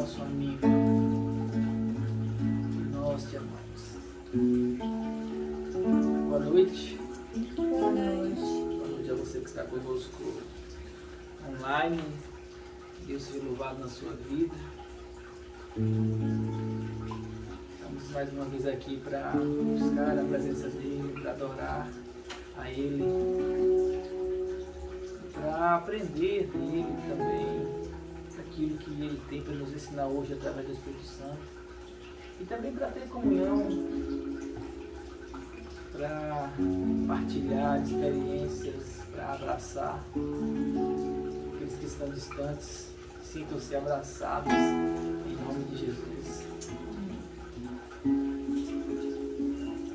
nosso amigo. Nós te amamos. Boa noite. Boa noite. Boa noite a você que está conosco online. Deus seja louvado na sua vida. Estamos mais uma vez aqui para buscar a presença dele, para adorar a ele, para aprender dele também aquilo que ele tem para nos ensinar hoje através do Espírito Santo, e também para ter comunhão, para partilhar experiências, para abraçar aqueles que estão distantes. Sintam-se abraçados em nome de Jesus.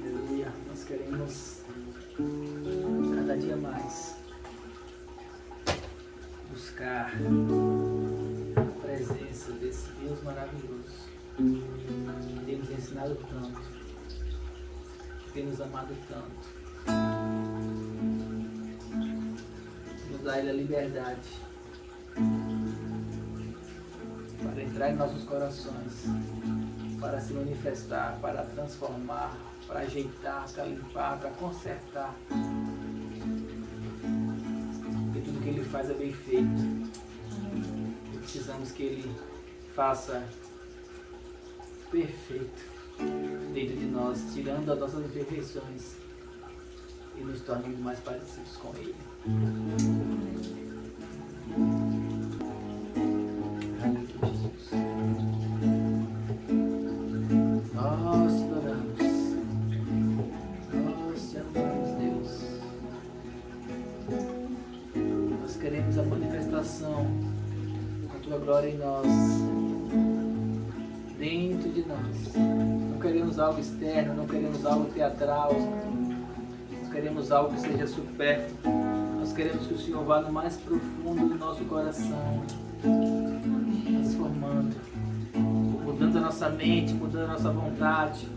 Aleluia. Nós queremos cada dia mais buscar a presença desse Deus maravilhoso que tem nos ensinado tanto, que tem nos amado tanto, nos dá Ele a liberdade para entrar em nossos corações, para se manifestar, para transformar, para ajeitar, para limpar, para consertar. Porque tudo que Ele faz é bem feito. E precisamos que Ele faça perfeito dentro de nós, tirando as nossas imperfeições e nos tornando mais parecidos com Ele. Nós te adoramos, nós te amamos, Deus. Nós queremos a manifestação da tua glória em nós, dentro de nós. Não queremos algo externo, não queremos algo teatral, nós queremos algo que seja supérfluo. Nós queremos que o Senhor vá no mais profundo do nosso coração, transformando, mudando a nossa mente, mudando a nossa vontade,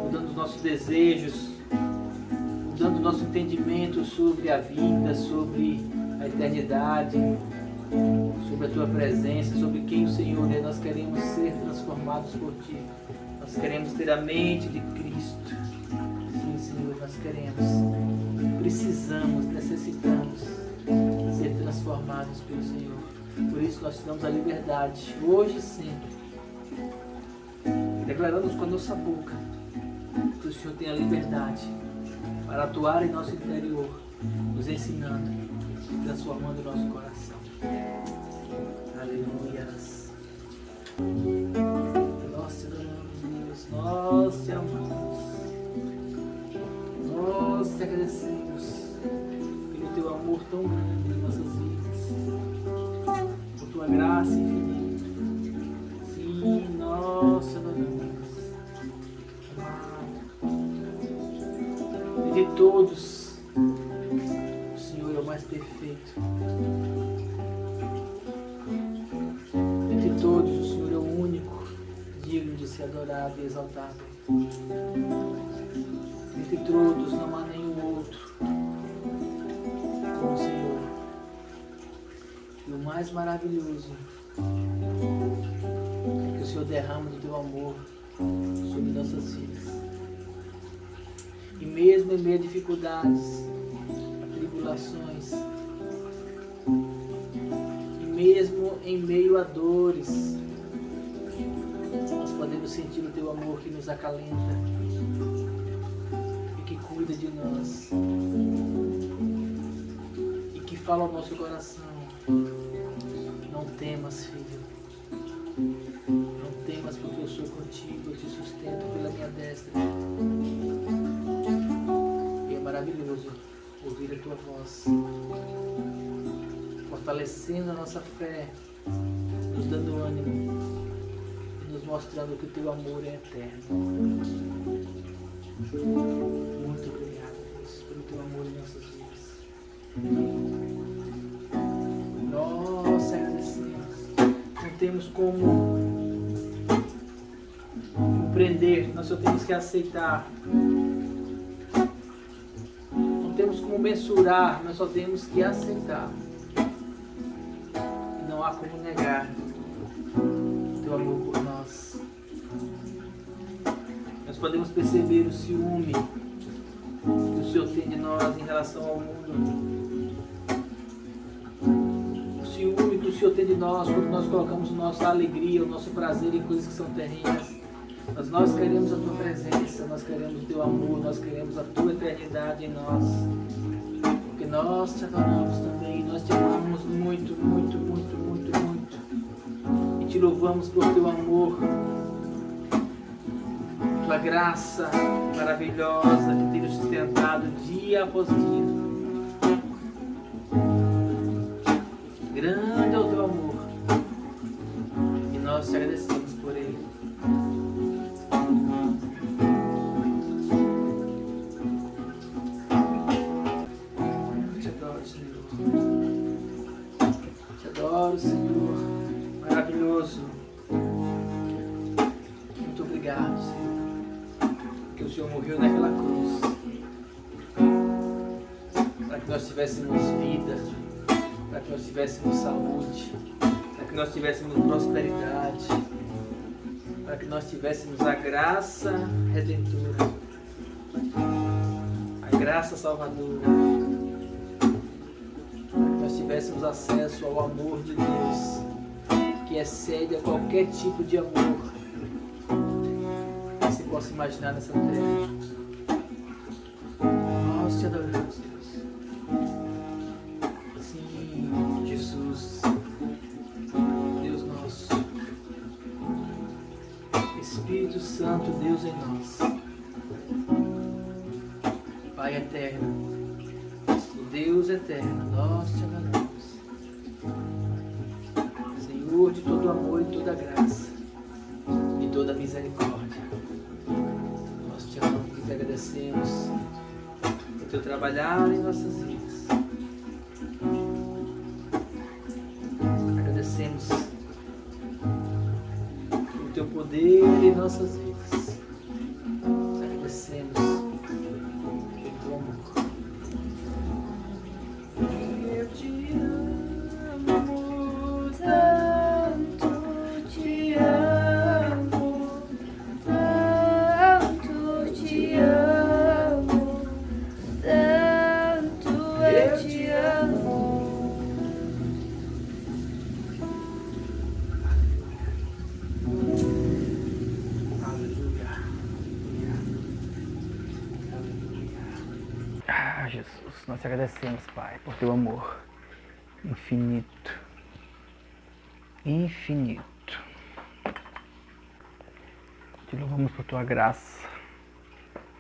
mudando os nossos desejos, mudando o nosso entendimento sobre a vida, sobre a eternidade, sobre a Tua presença, sobre quem o Senhor é. Nós queremos ser transformados por Ti. Nós queremos ter a mente de Cristo. Sim, Senhor, nós queremos, precisamos, necessitamos ser transformados pelo Senhor. Por isso nós te damos a liberdade, hoje e sempre. Declaramos com a nossa boca que o Senhor tem a liberdade para atuar em nosso interior, nos ensinando e transformando o nosso coração. Aleluias. Nós te adoramos, Deus, nós te amamos, nós te agradecemos pelo teu amor tão grande em nossas vidas, por tua graça infinita. Sim, nós te adoramos. E de todos, o Senhor é o mais perfeito. Entre todos, o Senhor é o único digno de ser adorado e exaltado. Entre todos não há nenhum outro como o Senhor. E o mais maravilhoso é que o Senhor derrama do teu amor sobre nossas vidas. E mesmo em meio a dificuldades, a tribulações, e mesmo em meio a dores, nós podemos sentir o teu amor que nos acalenta e que cuida de nós e que fala ao nosso coração: não temas, filho, não temas, porque eu sou contigo, eu te sustento pela minha destra. E é maravilhoso ouvir a tua voz, fortalecendo a nossa fé, nos dando ânimo e nos mostrando que o teu amor é eterno. Muito obrigado, Deus, pelo teu amor em nossas vidas. Nós agradecemos. Não temos como compreender, nós só temos que aceitar. Não temos como mensurar, nós só temos que aceitar. E não há como negar teu amor por nós. Nós podemos perceber o ciúme que o Senhor tem de nós em relação ao mundo. O ciúme que o Senhor tem de nós quando nós colocamos nossa alegria, o nosso prazer em coisas que são terrenas. Mas nós queremos a tua presença, nós queremos o teu amor, nós queremos a tua eternidade em nós. Porque nós te adoramos também, nós te amamos muito, muito, muito, muito, muito. E te louvamos por teu amor, tua graça maravilhosa que tem nos sustentado dia após dia. Grande é o teu amor e nós te agradecemos por ele. Te adoro, Senhor. Te adoro, Senhor. Maravilhoso. Muito obrigado, Senhor, porque o Senhor morreu naquela cruz para que nós tivéssemos vida, para que nós tivéssemos saúde, para que nós tivéssemos prosperidade, para que nós tivéssemos a graça redentora, a graça salvadora, para que nós tivéssemos acesso ao amor de Deus, que excede a qualquer tipo de amor que se possa imaginar nessa terra. Nós te adoramos, Deus. Sim, Jesus, Deus nosso, Espírito Santo, Deus em nós, Pai eterno, Deus eterno, nós te adoramos. Senhor de todo amor e toda graça e toda misericórdia, nós te amamos e te agradecemos por teu trabalhar em nossas vidas. Agradecemos por teu poder em nossas vidas. Agradecemos pelo teu amor. Eu te amo tanto, te amo tanto, te amo tanto, eu te amo. Aleluia. Ah, Jesus, nós te agradecemos, Pai, por teu amor infinito, infinito. Te louvamos por tua graça,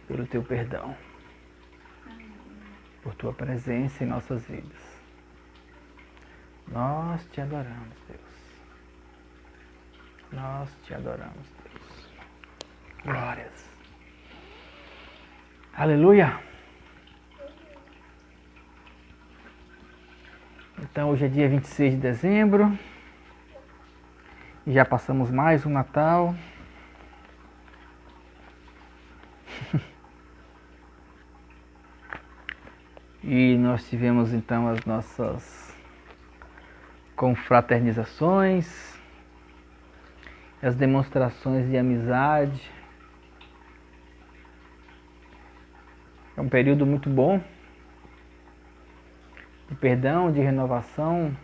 pelo teu perdão, por tua presença em nossas vidas. Nós te adoramos, Deus. Nós te adoramos, Deus. Glórias. Aleluia. Então hoje é dia 26 de dezembro. E já passamos mais um Natal. E nós tivemos então as nossas confraternizações, as demonstrações de amizade. É um período muito bom de perdão, de renovação.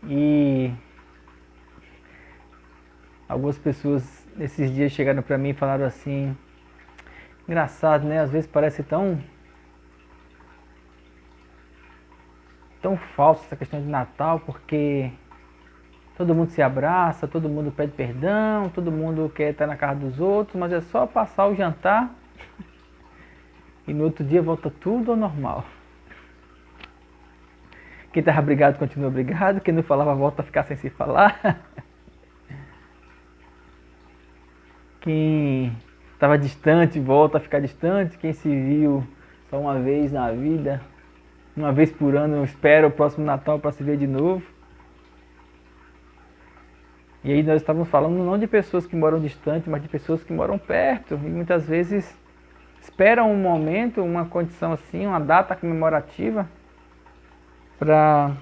E algumas pessoas nesses dias chegaram para mim e falaram assim: engraçado, né? Às vezes parece tão falso essa questão de Natal, porque todo mundo se abraça, todo mundo pede perdão, todo mundo quer estar na casa dos outros, mas é só passar o jantar e no outro dia volta tudo ao normal. Quem estava brigado continua brigado, quem não falava volta a ficar sem se falar. Quem estava distante volta a ficar distante, quem se viu só uma vez na vida, uma vez por ano, espera o próximo Natal para se ver de novo. E aí nós estávamos falando não de pessoas que moram distante, mas de pessoas que moram perto e muitas vezes esperam um momento, uma condição assim, uma data comemorativa para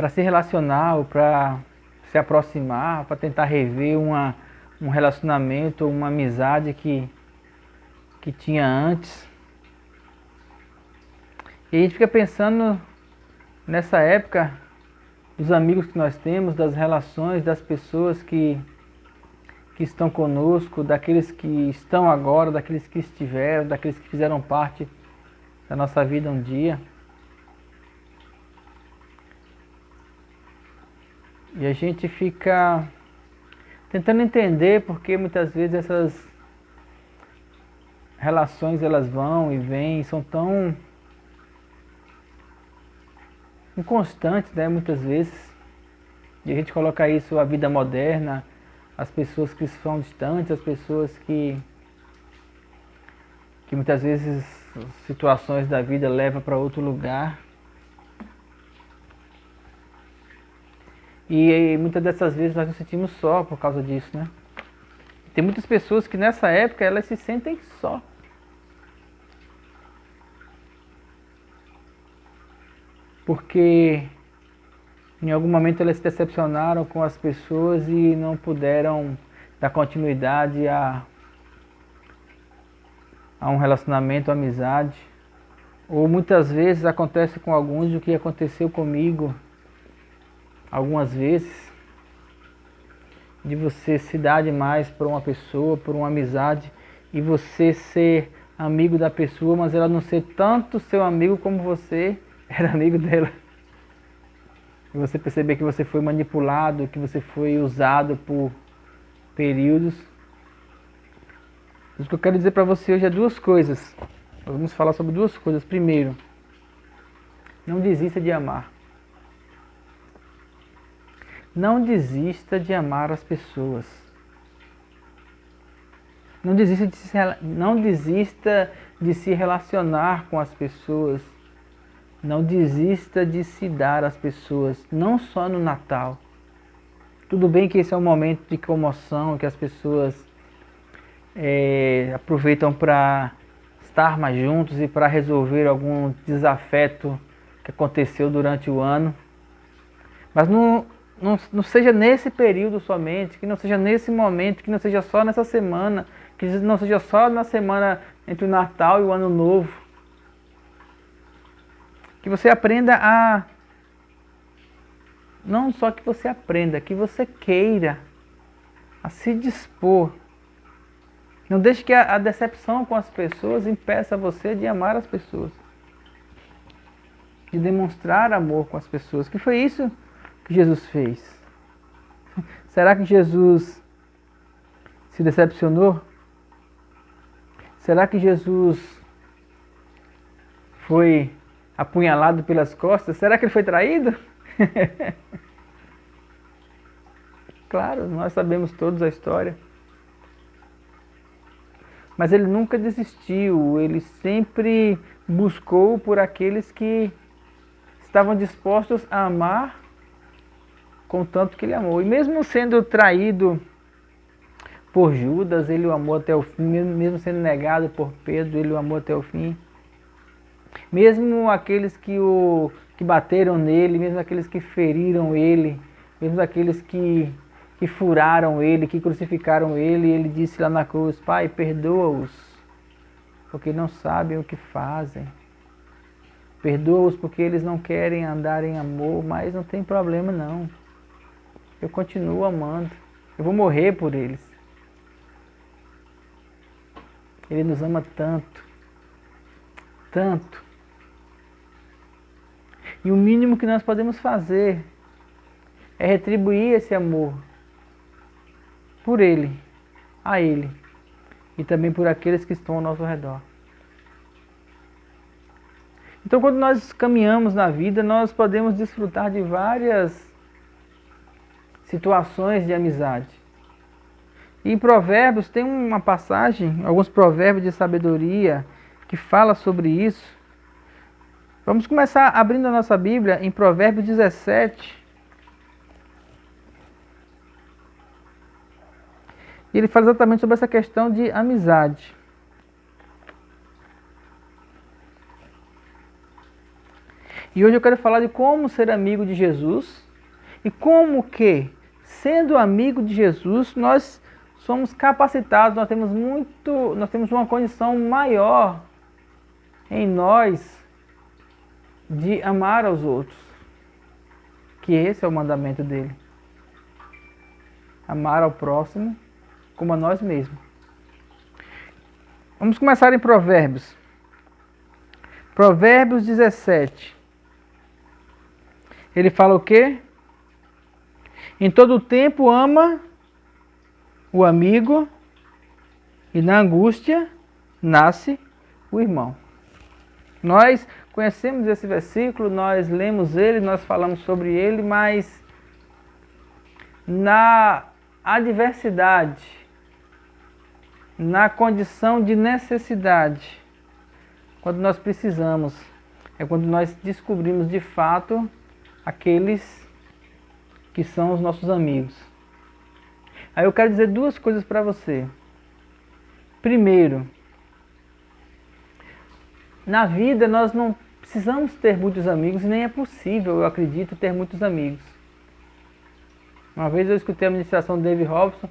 para se relacionar ou para se aproximar, para tentar rever um relacionamento, uma amizade que tinha antes. E a gente fica pensando nessa época dos amigos que nós temos, das relações, das pessoas que estão conosco, daqueles que estão agora, daqueles que estiveram, daqueles que fizeram parte da nossa vida um dia. E a gente fica tentando entender porque muitas vezes essas relações elas vão e vêm, são tão inconstantes, né, muitas vezes. E a gente coloca isso à vida moderna, as pessoas que são distantes, as pessoas que muitas vezes situações da vida levam para outro lugar. E muitas dessas vezes nós nos sentimos só por causa disso, né? Tem muitas pessoas que nessa época elas se sentem só. Porque em algum momento elas se decepcionaram com as pessoas e não puderam dar continuidade a um relacionamento, a amizade. Ou muitas vezes acontece com alguns o que aconteceu comigo algumas vezes, de você se dar demais por uma pessoa, por uma amizade, e você ser amigo da pessoa, mas ela não ser tanto seu amigo como você era amigo dela. E você perceber que você foi manipulado, que você foi usado por períodos. O que eu quero dizer para você hoje é duas coisas. Nós vamos falar sobre duas coisas. Primeiro, não desista de amar. Não desista de amar as pessoas. Não desista de se relacionar com as pessoas. Não desista de se dar às pessoas, não só no Natal. Tudo bem que esse é um momento de comoção, que as pessoas aproveitam para estar mais juntos e para resolver algum desafeto que aconteceu durante o ano. Mas não seja nesse período somente, que não seja nesse momento, que não seja só nessa semana, que não seja só na semana entre o Natal e o Ano Novo. Que você aprenda a... Não só que você aprenda, que você queira a se dispor. Não deixe que a decepção com as pessoas impeça você de amar as pessoas. De demonstrar amor com as pessoas. Que foi isso que Jesus fez. Será que Jesus se decepcionou? Será que Jesus foi apunhalado pelas costas? Será que ele foi traído? Claro, nós sabemos todos a história. Mas ele nunca desistiu, ele sempre buscou por aqueles que estavam dispostos a amar com tanto que ele amou. E mesmo sendo traído por Judas, ele o amou até o fim. Mesmo sendo negado por Pedro, ele o amou até o fim. Mesmo aqueles que bateram nele, mesmo aqueles que feriram ele, mesmo aqueles que furaram ele, que crucificaram ele, ele disse lá na cruz: Pai, perdoa-os, porque não sabem o que fazem. Perdoa-os porque eles não querem andar em amor, mas não tem problema não. Eu continuo amando. Eu vou morrer por eles. Ele nos ama tanto. Tanto. E o mínimo que nós podemos fazer é retribuir esse amor por Ele, a Ele, e também por aqueles que estão ao nosso redor. Então, quando nós caminhamos na vida, nós podemos desfrutar de várias situações de amizade. E em Provérbios tem uma passagem, alguns provérbios de sabedoria, que fala sobre isso. Vamos começar abrindo a nossa Bíblia em Provérbios 17. E ele fala exatamente sobre essa questão de amizade. E hoje eu quero falar de como ser amigo de Jesus e como que, sendo amigo de Jesus, nós somos capacitados, nós temos uma condição maior em nós de amar aos outros. Que esse é o mandamento dele. Amar ao próximo como a nós mesmos. Vamos começar em Provérbios. Provérbios 17. Ele fala o quê? Em todo tempo ama o amigo e na angústia nasce o irmão. Nós conhecemos esse versículo, nós lemos ele, nós falamos sobre ele, mas na adversidade, na condição de necessidade, quando nós precisamos, é quando nós descobrimos de fato aqueles que são os nossos amigos. Aí eu quero dizer duas coisas para você. Primeiro, na vida nós não precisamos ter muitos amigos, e nem é possível, eu acredito, ter muitos amigos. Uma vez eu escutei a ministração do David Robson,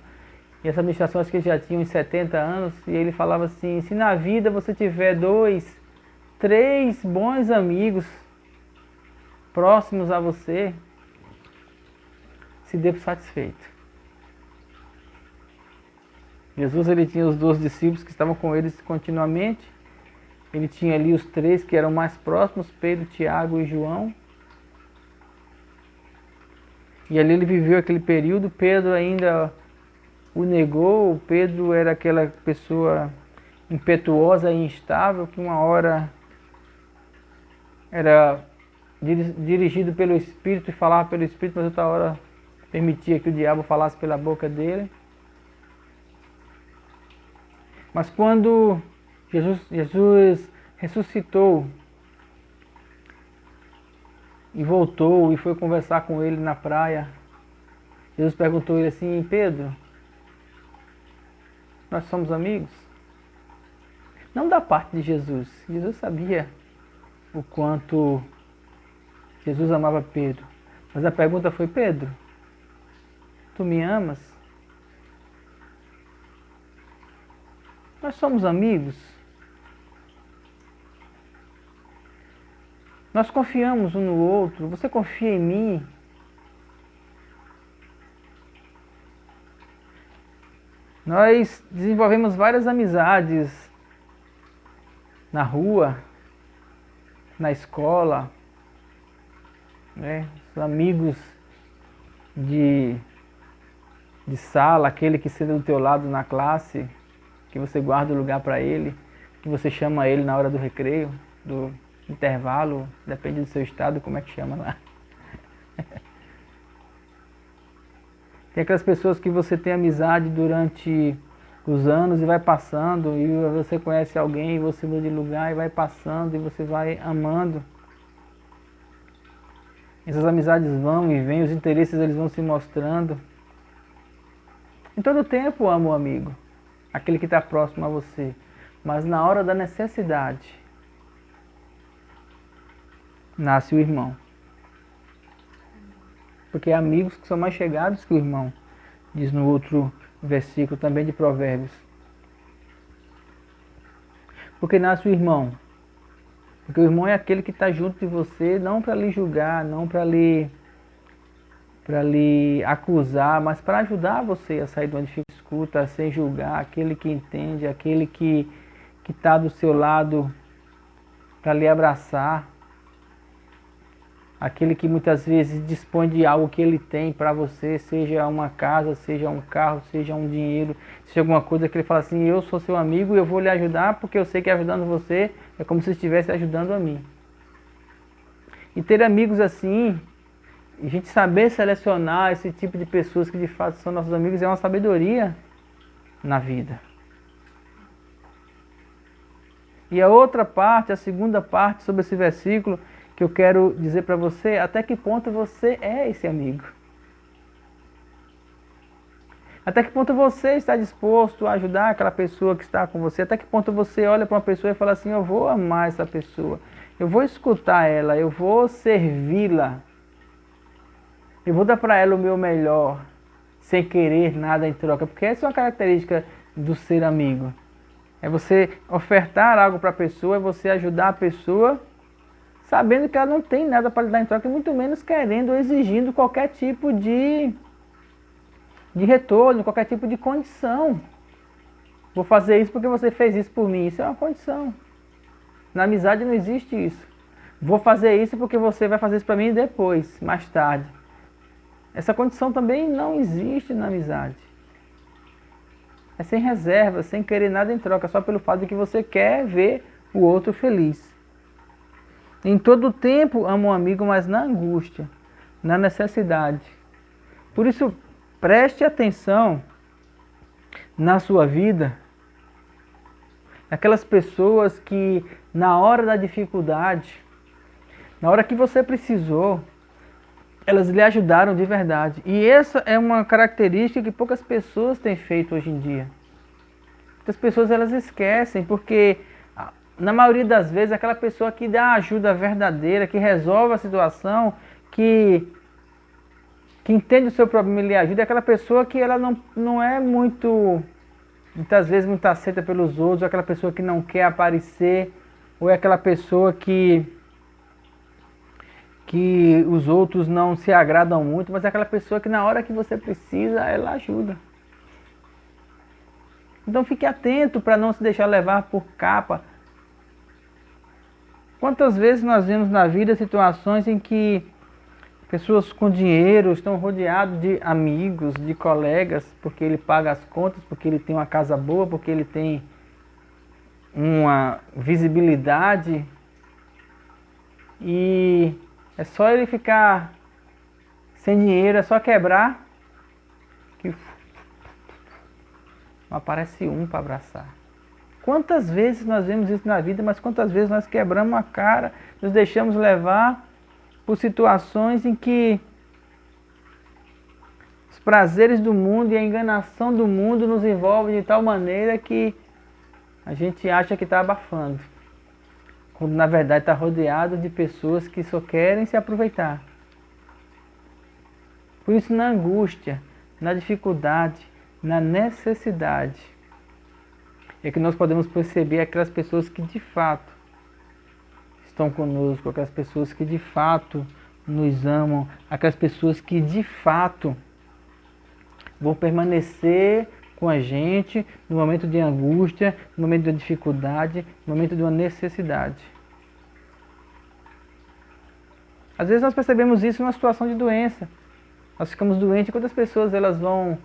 e essa ministração acho que ele já tinha uns 70 anos, e ele falava assim, se na vida você tiver 2, 3 bons amigos próximos a você, se dê por satisfeito. Jesus ele tinha os 12 discípulos que estavam com eles continuamente. Ele tinha ali os 3 que eram mais próximos, Pedro, Tiago e João. E ali ele viveu aquele período. Pedro ainda o negou. Pedro era aquela pessoa impetuosa e instável que uma hora era dirigido pelo Espírito e falava pelo Espírito, mas outra hora permitia que o diabo falasse pela boca dele. Mas quando Jesus ressuscitou e voltou e foi conversar com ele na praia, Jesus perguntou a ele assim, Pedro, nós somos amigos? Não da parte de Jesus. Jesus sabia o quanto Jesus amava Pedro. Mas a pergunta foi, Pedro, tu me amas? Nós somos amigos? Nós confiamos um no outro? Você confia em mim? Nós desenvolvemos várias amizades na rua, na escola, né? Os amigos de sala, aquele que senta do teu lado na classe, que você guarda o lugar para ele, que você chama ele na hora do recreio, do intervalo, depende do seu estado, como é que chama lá. Tem aquelas pessoas que você tem amizade durante os anos e vai passando, e você conhece alguém, e você muda de lugar e vai passando, e você vai amando. Essas amizades vão e vêm, os interesses eles vão se mostrando. Em todo tempo amo o amigo, aquele que está próximo a você, mas na hora da necessidade, nasce o irmão. Porque há amigos que são mais chegados que o irmão, diz no outro versículo também de Provérbios. Porque nasce o irmão. Porque o irmão é aquele que está junto de você, não para lhe julgar, não para lhe acusar, mas para ajudar você a sair de uma dificuldade, sem julgar, aquele que entende, aquele que está do seu lado para lhe abraçar. Aquele que muitas vezes dispõe de algo que ele tem para você, seja uma casa, seja um carro, seja um dinheiro, seja alguma coisa que ele fala assim, eu sou seu amigo e eu vou lhe ajudar porque eu sei que ajudando você é como se estivesse ajudando a mim. E ter amigos assim, a gente saber selecionar esse tipo de pessoas que de fato são nossos amigos é uma sabedoria na vida. E a outra parte, a segunda parte sobre esse versículo, que eu quero dizer para você, até que ponto você é esse amigo. Até que ponto você está disposto a ajudar aquela pessoa que está com você. Até que ponto você olha para uma pessoa e fala assim, eu vou amar essa pessoa. eu vou escutar ela, eu vou servi-la, eu vou dar para ela o meu melhor, sem querer nada em troca, porque essa é uma característica do ser amigo. É você ofertar algo para a pessoa, é você ajudar a pessoa, sabendo que ela não tem nada para lhe dar em troca, e muito menos querendo ou exigindo qualquer tipo de retorno, qualquer tipo de condição. Vou fazer isso porque você fez isso por mim. Isso é uma condição. Na amizade não existe isso. Vou fazer isso porque você vai fazer isso para mim depois, mais tarde. Essa condição também não existe na amizade. É sem reserva, sem querer nada em troca, só pelo fato de que você quer ver o outro feliz. Em todo tempo amo um amigo, mas na angústia, na necessidade. Por isso, preste atenção na sua vida, naquelas pessoas que na hora da dificuldade, na hora que você precisou, elas lhe ajudaram de verdade. E essa é uma característica que poucas pessoas têm feito hoje em dia. Muitas pessoas elas esquecem, porque na maioria das vezes aquela pessoa que dá ajuda verdadeira, que resolve a situação, que entende o seu problema e lhe ajuda, é aquela pessoa que ela não é muitas vezes muito aceita pelos outros, ou aquela pessoa que não quer aparecer, ou é aquela pessoa que os outros não se agradam muito, mas é aquela pessoa que na hora que você precisa, ela ajuda. Então fique atento para não se deixar levar por capa. Quantas vezes nós vemos na vida situações em que pessoas com dinheiro estão rodeados de amigos, de colegas, porque ele paga as contas, porque ele tem uma casa boa, porque ele tem uma visibilidade, e é só ele ficar sem dinheiro, é só quebrar, que não aparece um para abraçar. Quantas vezes nós vemos isso na vida, mas quantas vezes nós quebramos a cara, nos deixamos levar por situações em que os prazeres do mundo e a enganação do mundo nos envolvem de tal maneira que a gente acha que está abafando, quando na verdade está rodeado de pessoas que só querem se aproveitar. Por isso, na angústia, na dificuldade, na necessidade, é que nós podemos perceber aquelas pessoas que de fato estão conosco, aquelas pessoas que de fato nos amam, aquelas pessoas que de fato vão permanecer com a gente no momento de angústia, no momento de dificuldade, no momento de uma necessidade. Às vezes nós percebemos isso numa situação de doença. Nós ficamos doentes quando as pessoas elas vão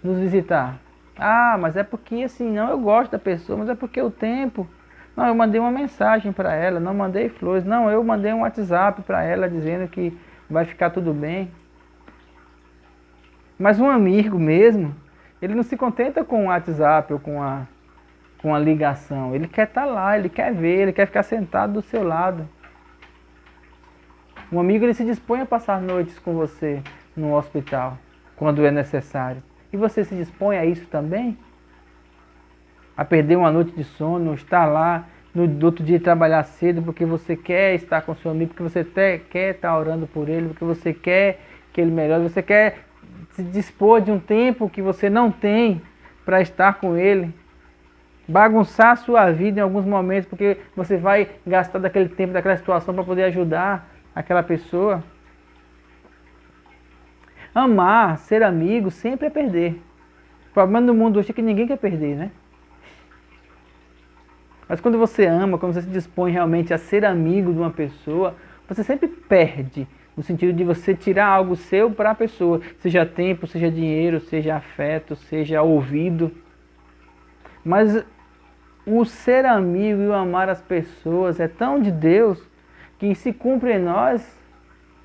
nos visitar. Ah, mas é porque assim, não, eu gosto da pessoa, mas é porque o tempo... Não, eu mandei uma mensagem para ela, não mandei flores. Não, eu mandei um WhatsApp para ela dizendo que vai ficar tudo bem. Mas um amigo mesmo, ele não se contenta com o WhatsApp ou com a ligação. Ele quer estar lá, ele quer ver, ele quer ficar sentado do seu lado. Um amigo ele se dispõe a passar noites com você no hospital, quando é necessário. E você se dispõe a isso também? A perder uma noite de sono, estar lá no outro dia trabalhar cedo porque você quer estar com seu amigo, porque você quer estar orando por ele, porque você quer que ele melhore, você quer se dispor de um tempo que você não tem para estar com ele, bagunçar a sua vida em alguns momentos porque você vai gastar daquele tempo, daquela situação para poder ajudar aquela pessoa. Amar, ser amigo, sempre é perder. O problema do mundo hoje é que ninguém quer perder, né? Mas quando você ama, quando você se dispõe realmente a ser amigo de uma pessoa, você sempre perde, no sentido de você tirar algo seu para a pessoa, seja tempo, seja dinheiro, seja afeto, seja ouvido. Mas o ser amigo e o amar as pessoas é tão de Deus que se cumpre em nós,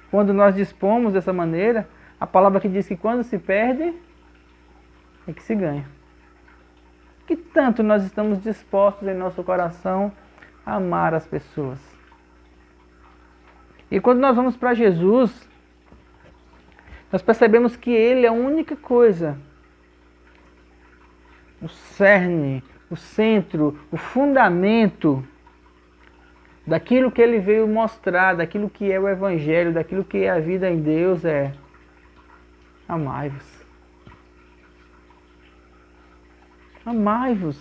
quando nós dispomos dessa maneira, a palavra que diz que quando se perde, é que se ganha. Que tanto nós estamos dispostos em nosso coração a amar as pessoas. E quando nós vamos para Jesus, nós percebemos que Ele é a única coisa, o cerne, o centro, o fundamento daquilo que ele veio mostrar, daquilo que é o Evangelho, daquilo que é a vida em Deus, é amai-vos. Amai-vos.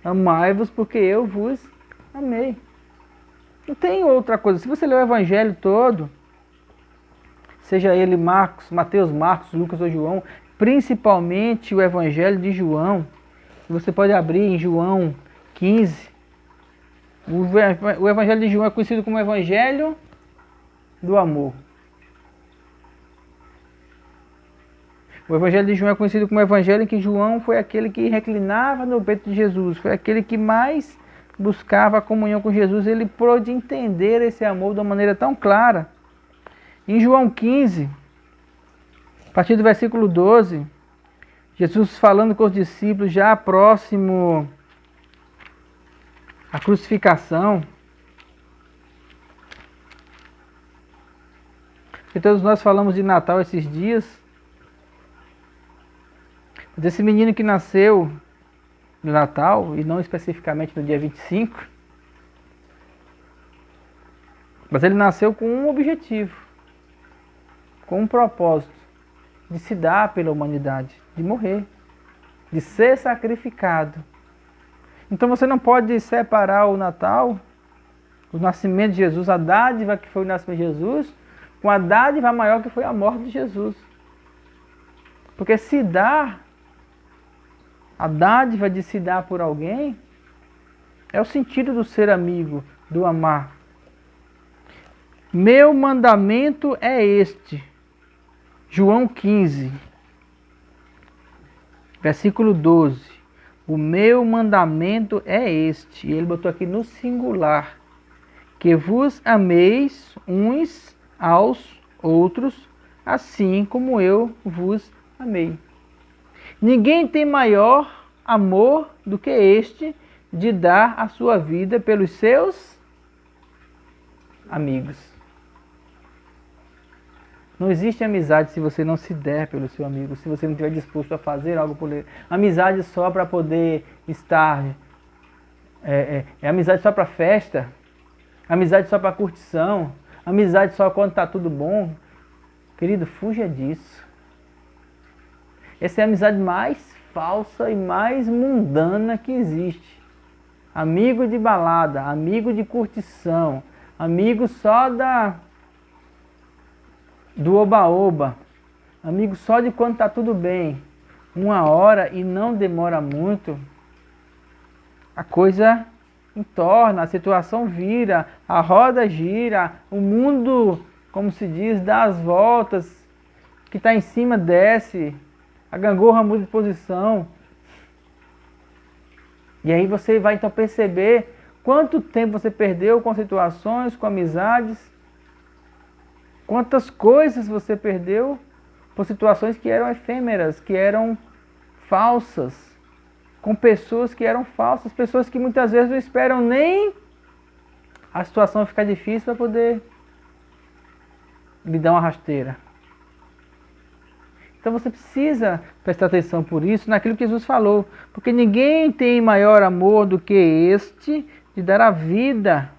Amai-vos porque eu vos amei. Não tem outra coisa. Se você ler o Evangelho todo, seja ele Mateus, Marcos, Lucas ou João, principalmente o Evangelho de João, você pode abrir em João 15. O Evangelho de João é conhecido como Evangelho do Amor. O Evangelho de João é conhecido como Evangelho em que João foi aquele que reclinava no peito de Jesus, foi aquele que mais buscava a comunhão com Jesus. Ele pôde entender esse amor de uma maneira tão clara. Em João 15, a partir do versículo 12, Jesus falando com os discípulos já próximo à crucificação. E todos nós falamos de Natal esses dias. Desse menino que nasceu no Natal, e não especificamente no dia 25, mas ele nasceu com um objetivo, com um propósito, de se dar pela humanidade, de morrer, de ser sacrificado. Então você não pode separar o Natal, o nascimento de Jesus, a dádiva que foi o nascimento de Jesus, com a dádiva maior que foi a morte de Jesus. Porque se dar, a dádiva de se dar por alguém, é o sentido do ser amigo, do amar. Meu mandamento é este. João 15, versículo 12. O meu mandamento é este. Ele botou aqui no singular. Que vos ameis uns aos outros, assim como eu vos amei. Ninguém tem maior amor do que este, de dar a sua vida pelos seus amigos. Não existe amizade se você não se der pelo seu amigo, se você não estiver disposto a fazer algo por ele. Amizade só para poder estar. É amizade só para festa. Amizade só para curtição. Amizade só quando está tudo bom. Querido, fuja disso. Essa é a amizade mais falsa e mais mundana que existe. Amigo de balada, amigo de curtição, amigo só do oba-oba, amigo só de quando está tudo bem. Uma hora, e não demora muito, a coisa entorna, a situação vira, a roda gira, o mundo, como se diz, dá as voltas, que está em cima desce, a gangorra muda de posição. E aí você vai então perceber quanto tempo você perdeu com situações, com amizades, quantas coisas você perdeu por situações que eram efêmeras, que eram falsas, com pessoas que eram falsas, pessoas que muitas vezes não esperam nem a situação ficar difícil para poder lhe dar uma rasteira. Então você precisa prestar atenção por isso, naquilo que Jesus falou. Porque ninguém tem maior amor do que este, de dar a vida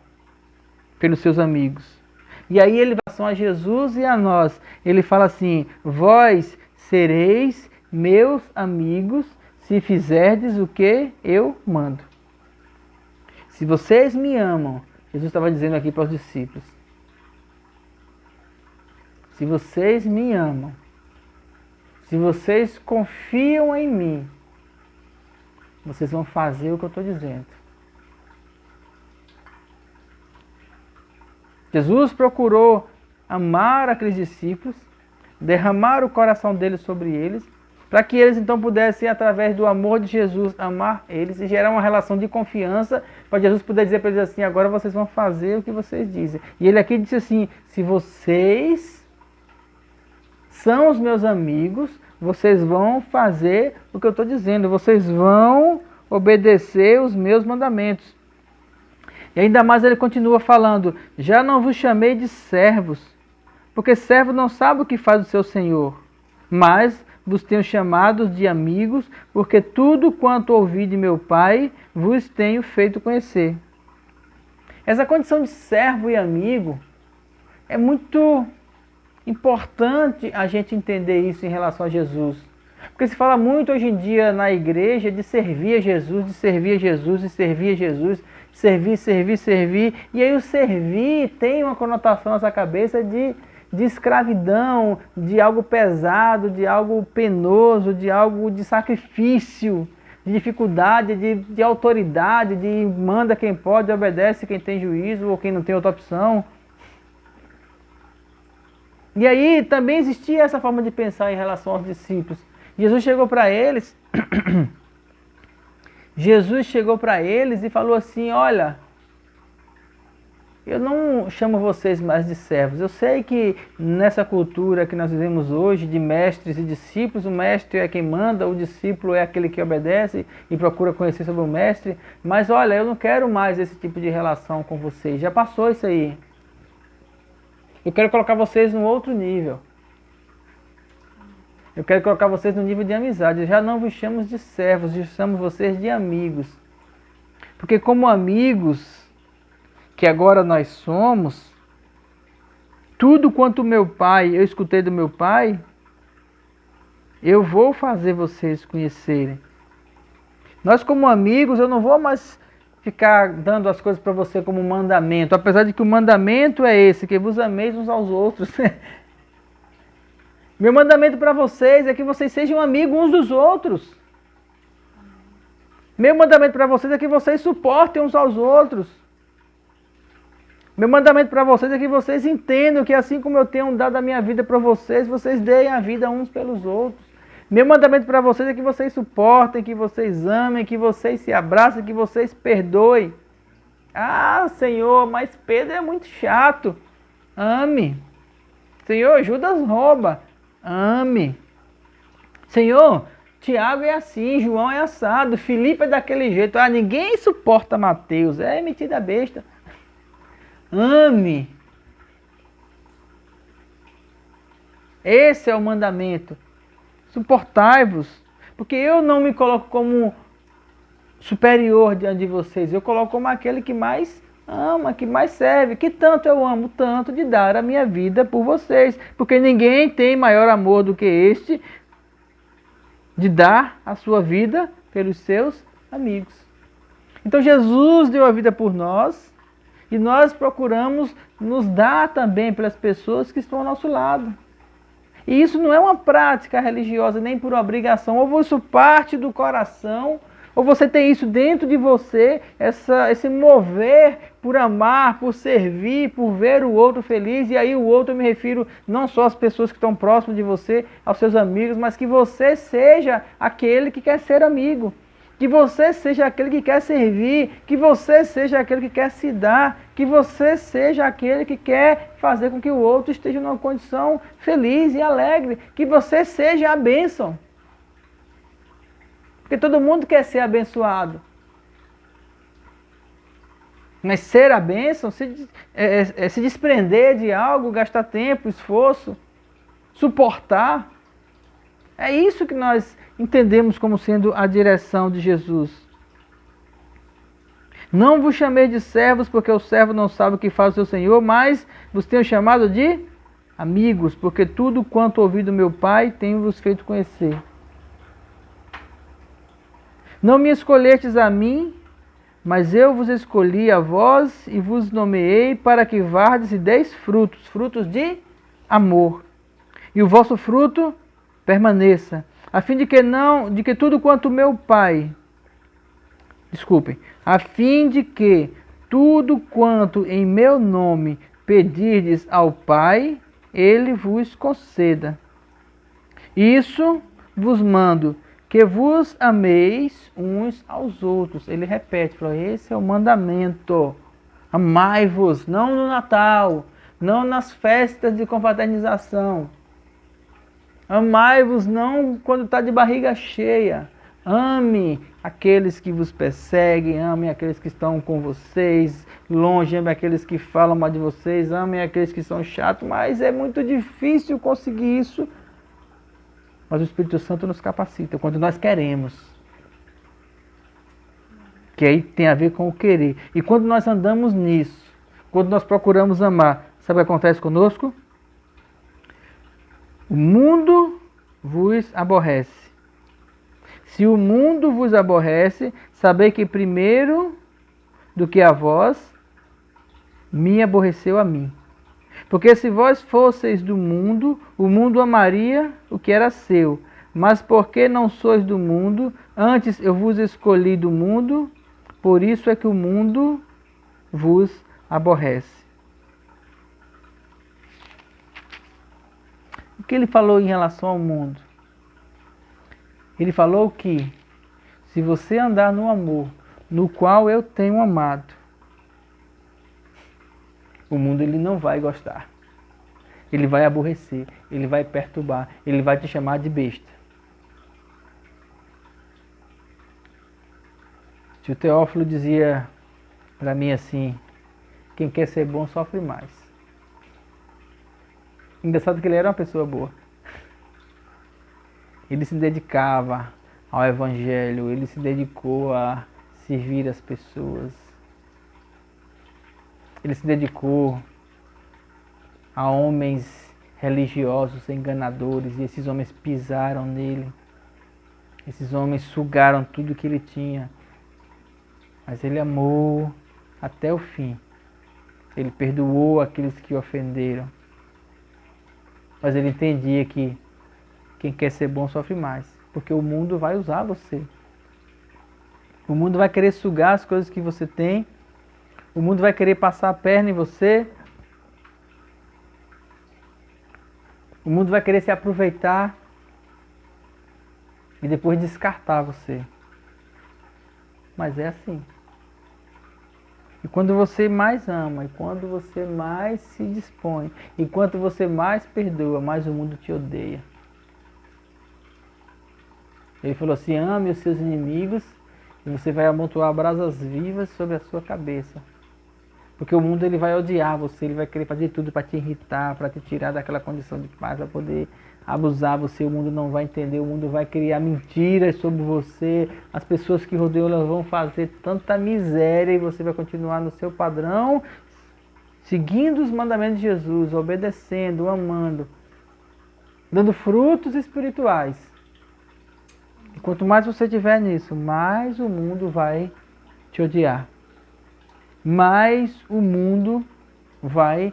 pelos seus amigos. E aí ele, em relação a Jesus e a nós, ele fala assim: vós sereis meus amigos se fizerdes o que eu mando. Se vocês me amam, Jesus estava dizendo aqui para os discípulos, se vocês me amam, se vocês confiam em mim, vocês vão fazer o que eu estou dizendo. Jesus procurou amar aqueles discípulos, derramar o coração deles sobre eles, para que eles então pudessem, através do amor de Jesus, amar eles e gerar uma relação de confiança, para Jesus poder dizer para eles assim: agora vocês vão fazer o que vocês dizem. E ele aqui disse assim: se vocês são os meus amigos, vocês vão fazer o que eu estou dizendo, vocês vão obedecer os meus mandamentos. E ainda mais ele continua falando: já não vos chamei de servos, porque servo não sabe o que faz o seu senhor, mas vos tenho chamado de amigos, porque tudo quanto ouvi de meu Pai vos tenho feito conhecer. Essa condição de servo e amigo é muito importante a gente entender isso em relação a Jesus. Porque se fala muito hoje em dia na igreja de servir a Jesus, de servir a Jesus, de servir a Jesus, servir, servir, servir. E aí o servir tem uma conotação na nossa cabeça de escravidão, de algo pesado, de algo penoso, de algo de sacrifício, de dificuldade, de autoridade, de manda quem pode, obedece quem tem juízo ou quem não tem outra opção. E aí também existia essa forma de pensar em relação aos discípulos. Jesus chegou para eles, e falou assim, olha, eu não chamo vocês mais de servos. Eu sei que nessa cultura que nós vivemos hoje, de mestres e discípulos, o mestre é quem manda, o discípulo é aquele que obedece e procura conhecer sobre o mestre. Mas olha, eu não quero mais esse tipo de relação com vocês. Já passou isso aí. Eu quero colocar vocês num outro nível. Eu quero colocar vocês no nível de amizade. Eu já não vos chamo de servos, já chamo vocês de amigos. Porque como amigos, que agora nós somos, tudo quanto meu pai, eu escutei do meu pai, eu vou fazer vocês conhecerem. Nós como amigos, eu não vou mais ficar dando as coisas para você como mandamento, apesar de que o mandamento é esse, que vos ameis uns aos outros. Meu mandamento para vocês é que vocês sejam amigos uns dos outros. Meu mandamento para vocês é que vocês suportem uns aos outros. Meu mandamento para vocês é que vocês entendam que assim como eu tenho dado a minha vida para vocês, vocês deem a vida uns pelos outros. Meu mandamento para vocês é que vocês suportem, que vocês amem, que vocês se abracem, que vocês perdoem. Ah, Senhor, mas Pedro é muito chato. Ame. Senhor, Judas rouba. Ame. Senhor, Tiago é assim, João é assado, Filipe é daquele jeito. Ah, ninguém suporta Mateus. É metida besta. Ame. Esse é o mandamento. Suportai-vos. Porque eu não me coloco como superior diante de vocês. Eu coloco como aquele que mais ama, que mais serve. Que tanto eu amo, tanto de dar a minha vida por vocês. Porque ninguém tem maior amor do que este, de dar a sua vida pelos seus amigos. Então Jesus deu a vida por nós. E nós procuramos nos dar também pelas pessoas que estão ao nosso lado. E isso não é uma prática religiosa, nem por obrigação. Ou isso parte do coração, ou você tem isso dentro de você, esse mover por amar, por servir, por ver o outro feliz. E aí o outro eu me refiro não só às pessoas que estão próximas de você, aos seus amigos, mas que você seja aquele que quer ser amigo. Que você seja aquele que quer servir, que você seja aquele que quer se dar, que você seja aquele que quer fazer com que o outro esteja numa condição feliz e alegre, que você seja a bênção. Porque todo mundo quer ser abençoado. Mas ser a bênção, se desprender de algo, gastar tempo, esforço, suportar. É isso que nós entendemos como sendo a direção de Jesus. Não vos chamei de servos, porque o servo não sabe o que faz o seu senhor, mas vos tenho chamado de amigos, porque tudo quanto ouvi do meu Pai tenho-vos feito conhecer. Não me escolhestes a mim, mas eu vos escolhi a vós e vos nomeei para que vardes e deis frutos, frutos de amor. E o vosso fruto permaneça, a fim de que tudo quanto meu Pai, a fim de que tudo quanto em meu nome pedirdes ao Pai, Ele vos conceda. Isso vos mando, que vos ameis uns aos outros. Ele repete, esse é o mandamento. Amai-vos, não no Natal, não nas festas de confraternização. Amai-vos não quando está de barriga cheia. Ame aqueles que vos perseguem, ame aqueles que estão com vocês, longe, ame aqueles que falam mal de vocês, ame aqueles que são chatos, mas é muito difícil conseguir isso. Mas o Espírito Santo nos capacita quando nós queremos. Que aí tem a ver com o querer. E quando nós andamos nisso, quando nós procuramos amar, sabe o que acontece conosco? O mundo vos aborrece. Se o mundo vos aborrece, sabei que primeiro do que a vós, me aborreceu a mim. Porque se vós fosseis do mundo, o mundo amaria o que era seu. Mas porque não sois do mundo, antes eu vos escolhi do mundo, por isso é que o mundo vos aborrece. O que ele falou em relação ao mundo? Ele falou que se você andar no amor, no qual eu tenho amado, o mundo ele não vai gostar. Ele vai aborrecer, ele vai perturbar, ele vai te chamar de besta. O Teófilo dizia para mim assim, quem quer ser bom sofre mais. Engraçado que ele era uma pessoa boa. Ele se dedicava ao Evangelho, ele se dedicou a servir as pessoas. Ele se dedicou a homens religiosos enganadores, e esses homens pisaram nele. Esses homens sugaram tudo que ele tinha. Mas ele amou até o fim. Ele perdoou aqueles que o ofenderam. Mas ele entendia que quem quer ser bom sofre mais. Porque o mundo vai usar você. O mundo vai querer sugar as coisas que você tem. O mundo vai querer passar a perna em você. O mundo vai querer se aproveitar e depois descartar você. Mas é assim. E quando você mais ama, e quando você mais se dispõe, e quanto você mais perdoa, mais o mundo te odeia. Ele falou assim, ame os seus inimigos e você vai amontoar brasas vivas sobre a sua cabeça. Porque o mundo ele vai odiar você, ele vai querer fazer tudo para te irritar, para te tirar daquela condição de paz, para poder abusar você. O mundo não vai entender, o mundo vai criar mentiras sobre você. As pessoas que rodeiam elas vão fazer tanta miséria e você vai continuar no seu padrão, seguindo os mandamentos de Jesus, obedecendo, amando, dando frutos espirituais. E quanto mais você tiver nisso, mais o mundo vai te odiar. Mais o mundo vai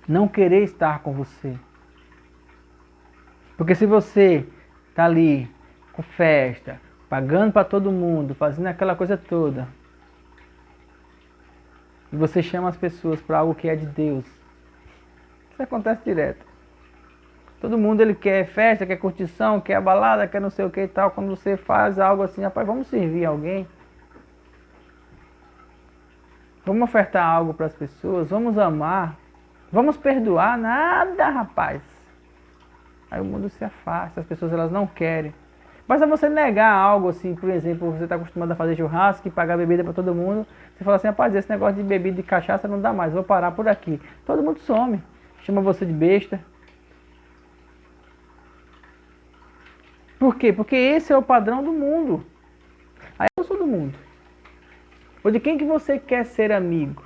não querer estar com você. Porque se você está ali com festa, pagando para todo mundo, fazendo aquela coisa toda, e você chama as pessoas para algo que é de Deus, isso acontece direto. Todo mundo ele quer festa, quer curtição, quer balada, quer não sei o que e tal. Quando você faz algo assim, rapaz, vamos servir alguém. Vamos ofertar algo para as pessoas, vamos amar, vamos perdoar, nada, rapaz. Aí o mundo se afasta, as pessoas elas não querem. Basta você negar algo assim, por exemplo, você está acostumado a fazer churrasco e pagar bebida para todo mundo. Você fala assim, rapaz, esse negócio de bebida e cachaça não dá mais, vou parar por aqui. Todo mundo some, chama você de besta. Por quê? Porque esse é o padrão do mundo. Aí eu sou do mundo. Ou de quem que você quer ser amigo?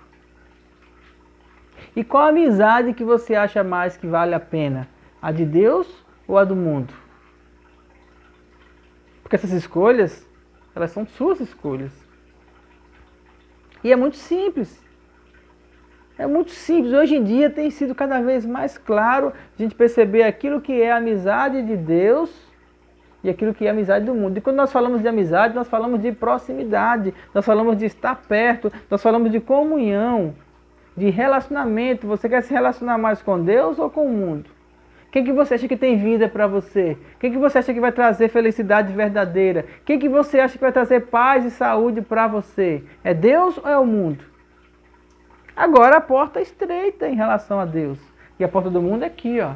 E qual amizade que você acha mais que vale a pena? A de Deus ou a do mundo? Porque essas escolhas, elas são suas escolhas. E é muito simples. É muito simples. Hoje em dia tem sido cada vez mais claro a gente perceber aquilo que é a amizade de Deus e aquilo que é a amizade do mundo. E quando nós falamos de amizade, nós falamos de proximidade, nós falamos de estar perto, nós falamos de comunhão, de relacionamento. Você quer se relacionar mais com Deus ou com o mundo? Quem que você acha que tem vida para você? Quem que você acha que vai trazer felicidade verdadeira? Quem que você acha que vai trazer paz e saúde para você? É Deus ou é o mundo? Agora a porta é estreita em relação a Deus. E a porta do mundo é aqui, ó.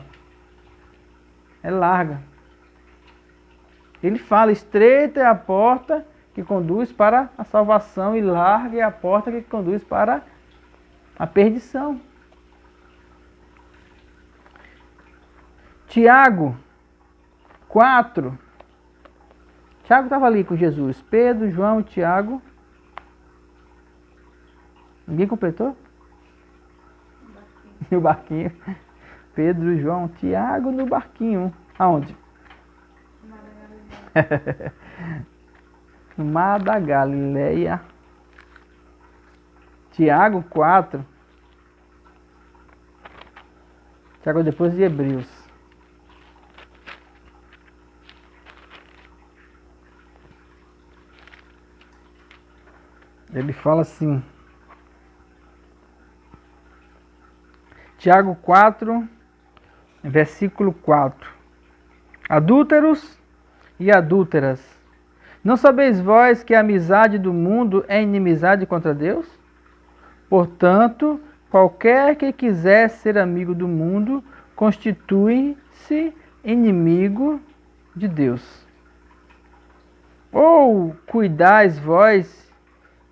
É larga. Ele fala, estreita é a porta que conduz para a salvação e larga é a porta que conduz para a perdição. Tiago 4, Tiago estava ali com Jesus. Pedro, João, Tiago. Ninguém completou? No barquinho. Pedro, João, Tiago no barquinho. Aonde? No Mar da Galileia. Tiago 4. Tiago depois de Hebreus. Ele fala assim. Tiago 4, versículo 4. Adúlteros e adúlteras, não sabeis vós que a amizade do mundo é inimizade contra Deus? Portanto, qualquer que quiser ser amigo do mundo, constitui-se inimigo de Deus. Ou cuidais vós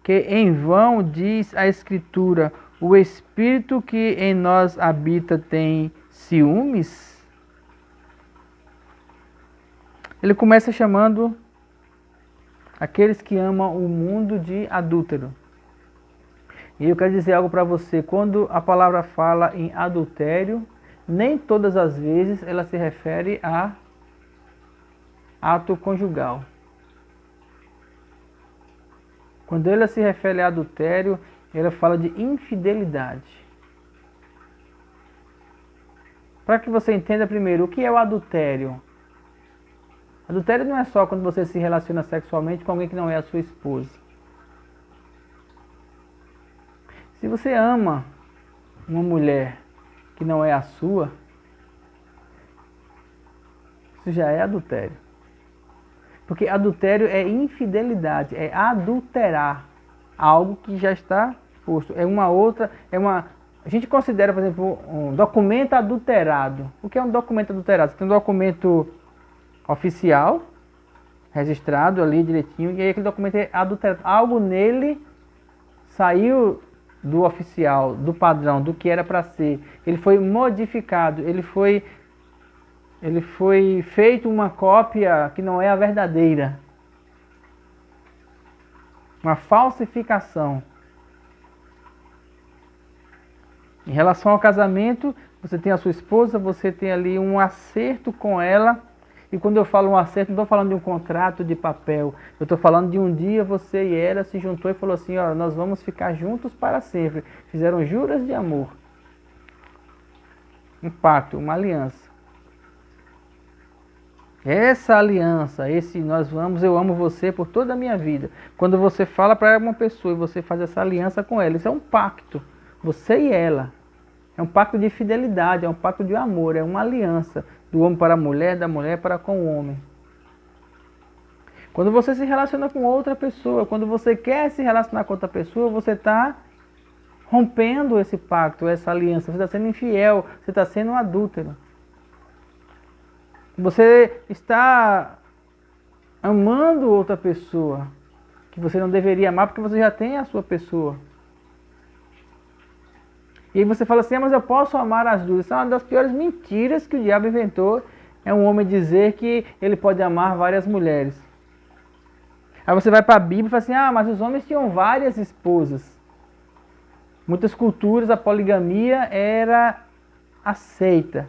que em vão diz a Escritura, o Espírito que em nós habita tem ciúmes? Ele começa chamando aqueles que amam o mundo de adúltero. E eu quero dizer algo para você. Quando a palavra fala em adultério, nem todas as vezes ela se refere a ato conjugal. Quando ela se refere a adultério, ela fala de infidelidade. Para que você entenda primeiro, o que é o adultério? Adultério não é só quando você se relaciona sexualmente com alguém que não é a sua esposa. Se você ama uma mulher que não é a sua, isso já é adultério. Porque adultério é infidelidade, é adulterar algo que já está posto. A gente considera, por exemplo, um documento adulterado. O que é um documento adulterado? Você tem um documento oficial, registrado ali direitinho, e aí aquele documento é adulterado. Algo nele saiu do oficial, do padrão, do que era para ser. Ele foi modificado, ele foi feito uma cópia que não é a verdadeira. Uma falsificação. Em relação ao casamento, você tem a sua esposa, você tem ali um acerto com ela. E quando eu falo um acerto, não estou falando de um contrato de papel. Eu estou falando de um dia você e ela se juntou e falou assim, ó, nós vamos ficar juntos para sempre. Fizeram juras de amor. Um pacto, uma aliança. Essa aliança, eu amo você por toda a minha vida. Quando você fala para uma pessoa e você faz essa aliança com ela, isso é um pacto. Você e ela. É um pacto de fidelidade, é um pacto de amor, é uma aliança do homem para a mulher, da mulher para com o homem. Quando você se relaciona com outra pessoa, quando você quer se relacionar com outra pessoa, você está rompendo esse pacto, essa aliança, você está sendo infiel, você está sendo um adúltero. Você está amando outra pessoa que você não deveria amar porque você já tem a sua pessoa. E aí você fala assim, mas eu posso amar as duas. Isso é uma das piores mentiras que o diabo inventou. É um homem dizer que ele pode amar várias mulheres. Aí você vai para a Bíblia e fala assim, mas os homens tinham várias esposas. Muitas culturas a poligamia era aceita.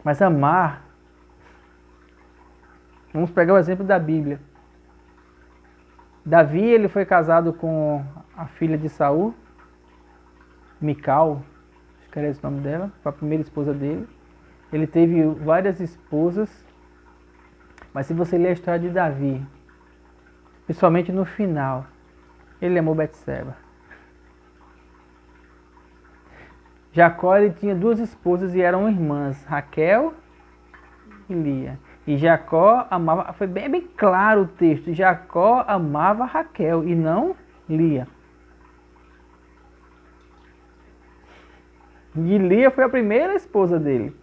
Mas amar, vamos pegar o exemplo da Bíblia. Davi, ele foi casado com a filha de Saul, Mical, acho que era esse o nome dela, foi a primeira esposa dele. Ele teve várias esposas, mas se você ler a história de Davi, principalmente no final, ele amou Betseba. Jacó, ele tinha duas esposas e eram irmãs, Raquel e Lia. E Jacó amava, foi bem claro o texto, Jacó amava Raquel e não Lia. E Lia foi a primeira esposa dele.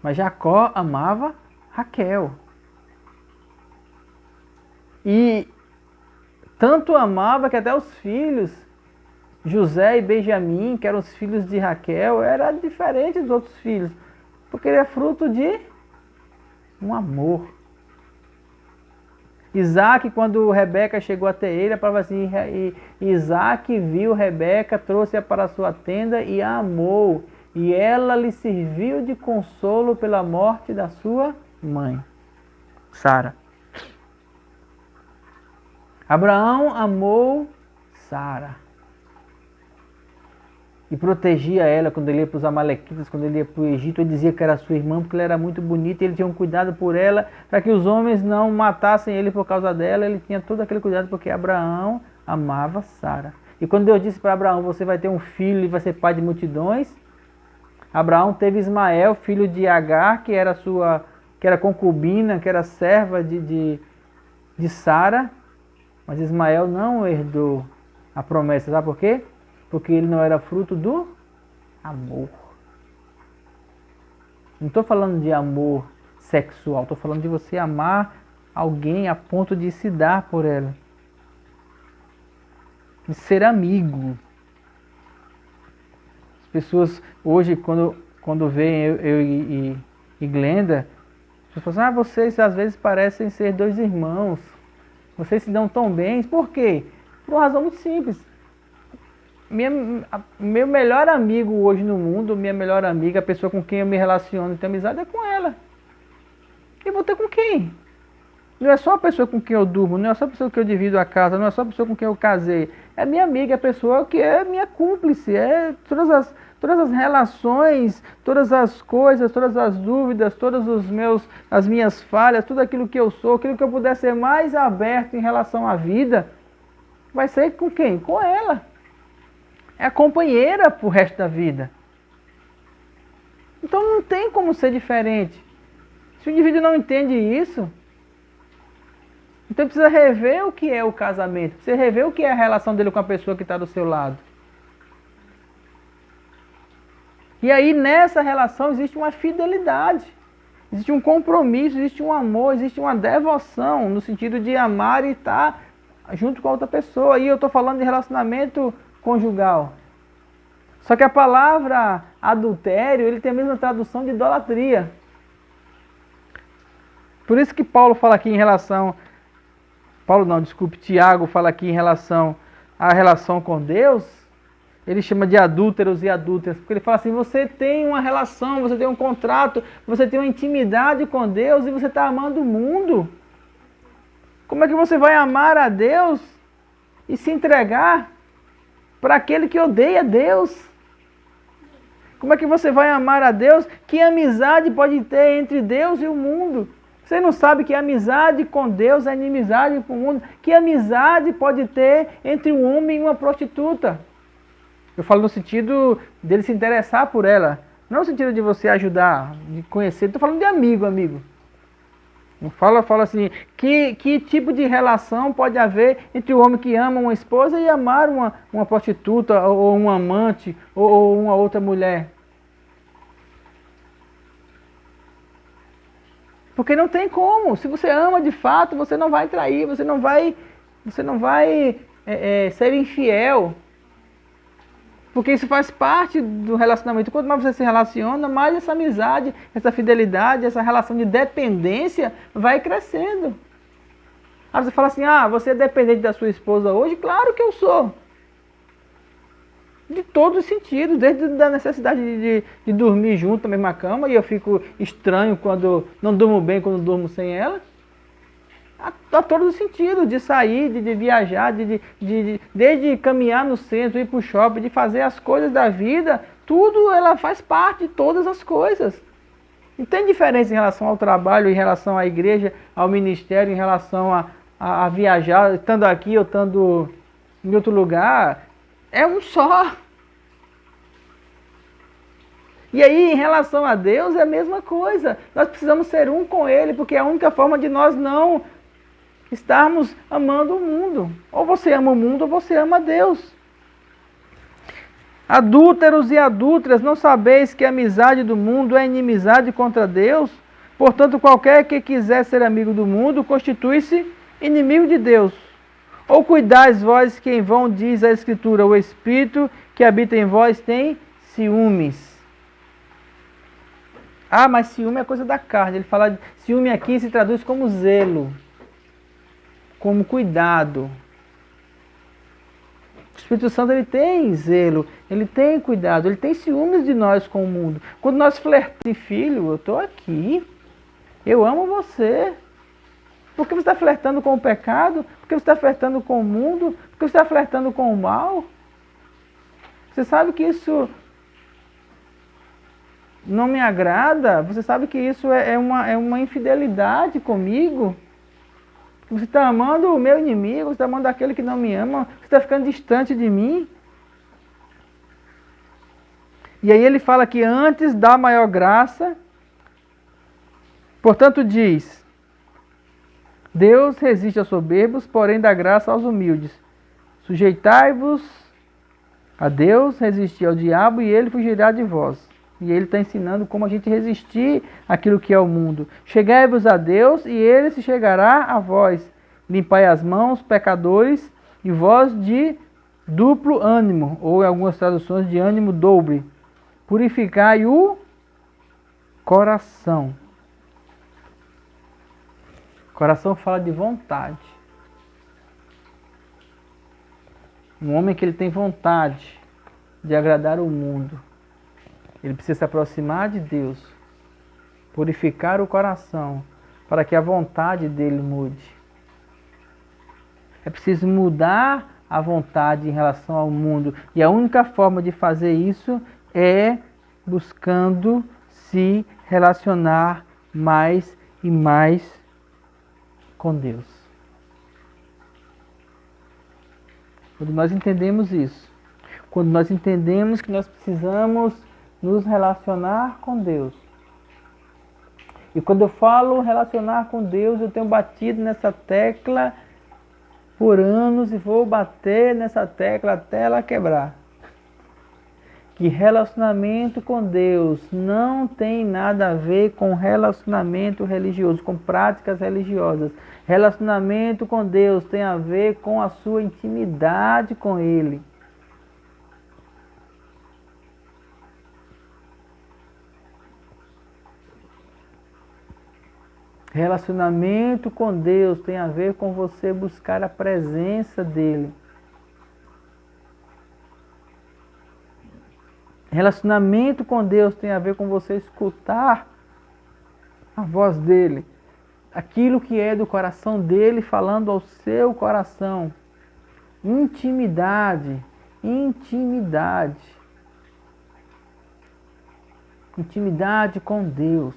Mas Jacó amava Raquel. E tanto amava que até os filhos, José e Benjamim, que eram os filhos de Raquel, era diferente dos outros filhos. Porque ele é fruto de Um amor. Isaac, quando Rebeca chegou até ele, a palavra assim, Isaac viu Rebeca, trouxe-a para a sua tenda e a amou. E ela lhe serviu de consolo pela morte da sua mãe, Sara. Abraão amou Sara. E protegia ela quando ele ia para os Amalequitas, quando ele ia para o Egito. Ele dizia que era sua irmã porque ela era muito bonita. Ele tinha um cuidado por ela para que os homens não matassem ele por causa dela. Ele tinha todo aquele cuidado porque Abraão amava Sara. E quando Deus disse para Abraão, você vai ter um filho e vai ser pai de multidões, Abraão teve Ismael, filho de Agar, que era concubina, que era serva de Sara. Mas Ismael não herdou a promessa, sabe por quê? Porque ele não era fruto do amor. Não estou falando de amor sexual, estou falando de você amar alguém a ponto de se dar por ela. De ser amigo. As pessoas hoje, quando veem eu e Glenda, as pessoas falam assim, vocês às vezes parecem ser dois irmãos. Vocês se dão tão bem. Por quê? Por uma razão muito simples. Meu melhor amigo hoje no mundo, minha melhor amiga, a pessoa com quem eu me relaciono e tenho amizade é com ela. E vou ter com quem? Não é só a pessoa com quem eu durmo, não é só a pessoa que eu divido a casa, não é só a pessoa com quem eu casei. É minha amiga, é a pessoa que é minha cúmplice, é todas as relações, todas as coisas, todas as dúvidas, as minhas falhas, tudo aquilo que eu sou, aquilo que eu puder ser mais aberto em relação à vida, vai ser com quem? Com ela. É a companheira pro resto da vida. Então não tem como ser diferente. Se o indivíduo não entende isso, então precisa rever o que é o casamento, precisa rever o que é a relação dele com a pessoa que está do seu lado. E aí nessa relação existe uma fidelidade, existe um compromisso, existe um amor, existe uma devoção, no sentido de amar e estar junto com a outra pessoa. E eu estou falando de relacionamento conjugal. Só que a palavra adultério, ele tem a mesma tradução de idolatria. Por isso que Paulo fala aqui em relação... Tiago fala aqui em relação à relação com Deus, ele chama de adúlteros e adúlteras, porque ele fala assim, você tem uma relação, você tem um contrato, você tem uma intimidade com Deus e você está amando o mundo. Como é que você vai amar a Deus e se entregar para aquele que odeia Deus? Como é que você vai amar a Deus? Que amizade pode ter entre Deus e o mundo? Você não sabe que amizade com Deus é inimizade com o mundo? Que amizade pode ter entre um homem e uma prostituta? Eu falo no sentido dele se interessar por ela. Não no sentido de você ajudar, de conhecer. Estou falando de amigo. Não fala assim, que tipo de relação pode haver entre o homem que ama uma esposa e amar uma prostituta, ou um amante, ou uma outra mulher? Porque não tem como. Se você ama de fato, você não vai trair, você não vai ser infiel. Porque isso faz parte do relacionamento. Quanto mais você se relaciona, mais essa amizade, essa fidelidade, essa relação de dependência vai crescendo. Aí você fala assim, você é dependente da sua esposa hoje? Claro que eu sou. De todos os sentidos, desde a necessidade de dormir junto na mesma cama, e eu fico estranho quando não durmo bem, quando durmo sem ela. A todos os sentidos, de sair, de viajar, desde caminhar no centro, ir para o shopping, de fazer as coisas da vida, tudo ela faz parte de todas as coisas. Não tem diferença em relação ao trabalho, em relação à igreja, ao ministério, em relação a viajar, estando aqui ou estando em outro lugar. É um só. E aí, em relação a Deus, é a mesma coisa. Nós precisamos ser um com Ele, porque é a única forma de nós não estarmos amando o mundo. Ou você ama o mundo, ou você ama Deus. Adúlteros e adúlteras, não sabeis que a amizade do mundo é inimizade contra Deus? Portanto, qualquer que quiser ser amigo do mundo, constitui-se inimigo de Deus. Ou cuidais vós que em vão diz a Escritura, o Espírito que habita em vós tem ciúmes. Ah, mas ciúme é coisa da carne. Ele fala, ciúme aqui se traduz como zelo, como cuidado. O Espírito Santo, ele tem zelo, ele tem cuidado, ele tem ciúmes de nós com o mundo. Quando nós flertamos, filho, eu estou aqui, eu amo você. Por que você está flertando com o pecado? Por que você está flertando com o mundo? Por que você está flertando com o mal? Você sabe que isso não me agrada? Você sabe que isso é uma infidelidade comigo? Você está amando o meu inimigo, você está amando aquele que não me ama, você está ficando distante de mim. E aí ele fala que antes da maior graça, portanto diz, Deus resiste aos soberbos, porém dá graça aos humildes. Sujeitai-vos a Deus, resistir ao diabo e ele fugirá de vós. E ele está ensinando como a gente resistir àquilo que é o mundo. Chegai-vos a Deus e ele se chegará a vós. Limpai as mãos, pecadores, e vós de duplo ânimo, ou em algumas traduções de ânimo dobre. Purificai o coração. Coração fala de vontade. Um homem que ele tem vontade de agradar o mundo, ele precisa se aproximar de Deus, purificar o coração, para que a vontade dele mude. É preciso mudar a vontade em relação ao mundo. E a única forma de fazer isso é buscando se relacionar mais e mais com Deus. Quando nós entendemos isso, quando nós entendemos que nós precisamos nos relacionar com Deus. E quando eu falo relacionar com Deus, eu tenho batido nessa tecla por anos e vou bater nessa tecla até ela quebrar. Que relacionamento com Deus não tem nada a ver com relacionamento religioso, com práticas religiosas. Relacionamento com Deus tem a ver com a sua intimidade com Ele. Relacionamento com Deus tem a ver com você buscar a presença dEle. Relacionamento com Deus tem a ver com você escutar a voz dEle. Aquilo que é do coração dEle falando ao seu coração. Intimidade. Intimidade. Intimidade com Deus.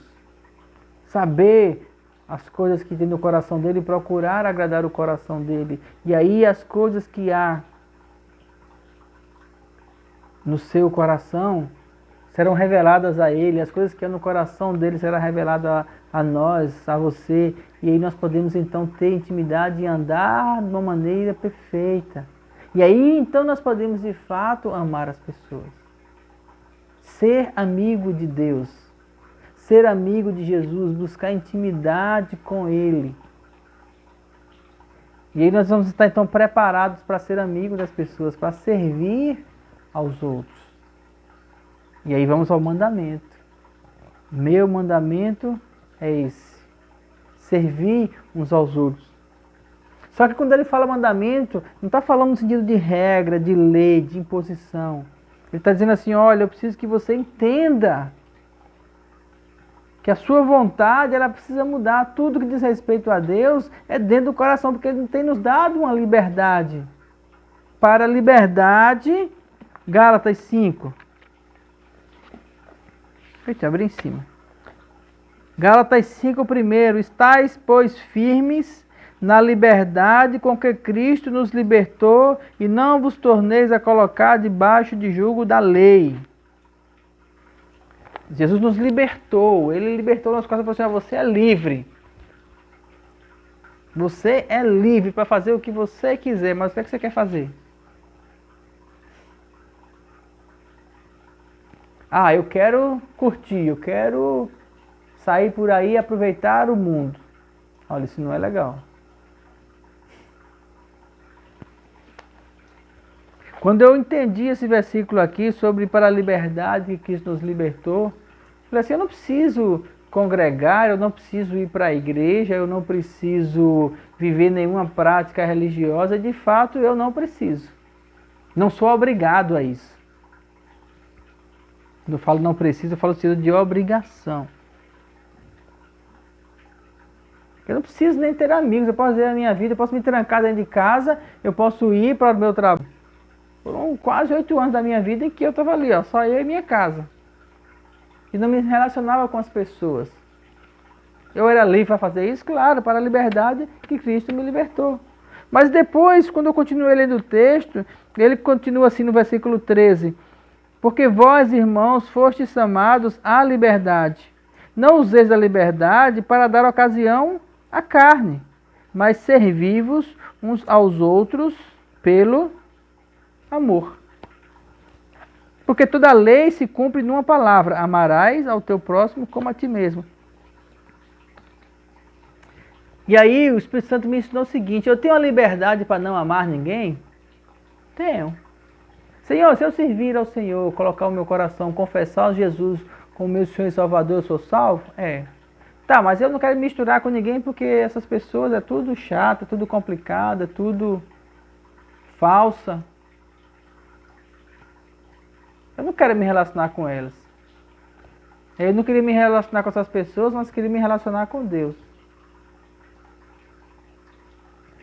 Saber as coisas que tem no coração dele e procurar agradar o coração dele. E aí as coisas que há no seu coração serão reveladas a ele. As coisas que há no coração dele serão reveladas a nós, a você. E aí nós podemos então ter intimidade e andar de uma maneira perfeita. E aí então nós podemos de fato amar as pessoas. Ser amigo de Deus. Ser amigo de Jesus, buscar intimidade com Ele. E aí nós vamos estar então preparados para ser amigo das pessoas, para servir aos outros. E aí vamos ao mandamento. Meu mandamento é esse. Servir uns aos outros. Só que quando ele fala mandamento, não está falando no sentido de regra, de lei, de imposição. Ele está dizendo assim, olha, eu preciso que você entenda que a sua vontade, ela precisa mudar. Tudo que diz respeito a Deus é dentro do coração, porque Ele tem nos dado uma liberdade. Para a liberdade, Gálatas 5. Deixa eu abrir em cima. Gálatas 5 primeiro. Estais, pois, firmes na liberdade com que Cristo nos libertou e não vos torneis a colocar debaixo de jugo da lei. Jesus nos libertou, Ele libertou nosso coração e falou assim, você é livre. Você é livre para fazer o que você quiser, mas o que é que você quer fazer? Ah, eu quero curtir, eu quero sair por aí e aproveitar o mundo. Olha, isso não é legal. Quando eu entendi esse versículo aqui sobre para a liberdade que Cristo nos libertou, Falei assim, eu não preciso congregar, eu não preciso ir para a igreja, eu não preciso viver nenhuma prática religiosa, de fato eu não preciso. Não sou obrigado a isso. Quando eu falo não preciso, eu falo de obrigação. Eu não preciso nem ter amigos, eu posso viver a minha vida, eu posso me trancar dentro de casa, eu posso ir para o meu trabalho. Foram quase 8 anos da minha vida em que eu estava ali, ó, só eu e minha casa. E não me relacionava com as pessoas. Eu era livre para fazer isso? Claro, para a liberdade que Cristo me libertou. Mas depois, quando eu continuei lendo o texto, ele continua assim no versículo 13. Porque vós, irmãos, fostes chamados à liberdade. Não useis da liberdade para dar ocasião à carne, mas servi-vos uns aos outros pelo amor. Porque toda a lei se cumpre numa palavra: amarás ao teu próximo como a ti mesmo. E aí o Espírito Santo me ensinou o seguinte: eu tenho a liberdade para não amar ninguém? Tenho. Senhor, se eu servir ao Senhor, colocar o meu coração, confessar Jesus como meu Senhor e Salvador, eu sou salvo? É. Tá, mas eu não quero me misturar com ninguém porque essas pessoas é tudo chato, tudo complicado, tudo falsa. Eu não quero me relacionar com elas. Eu não queria me relacionar com essas pessoas, mas queria me relacionar com Deus.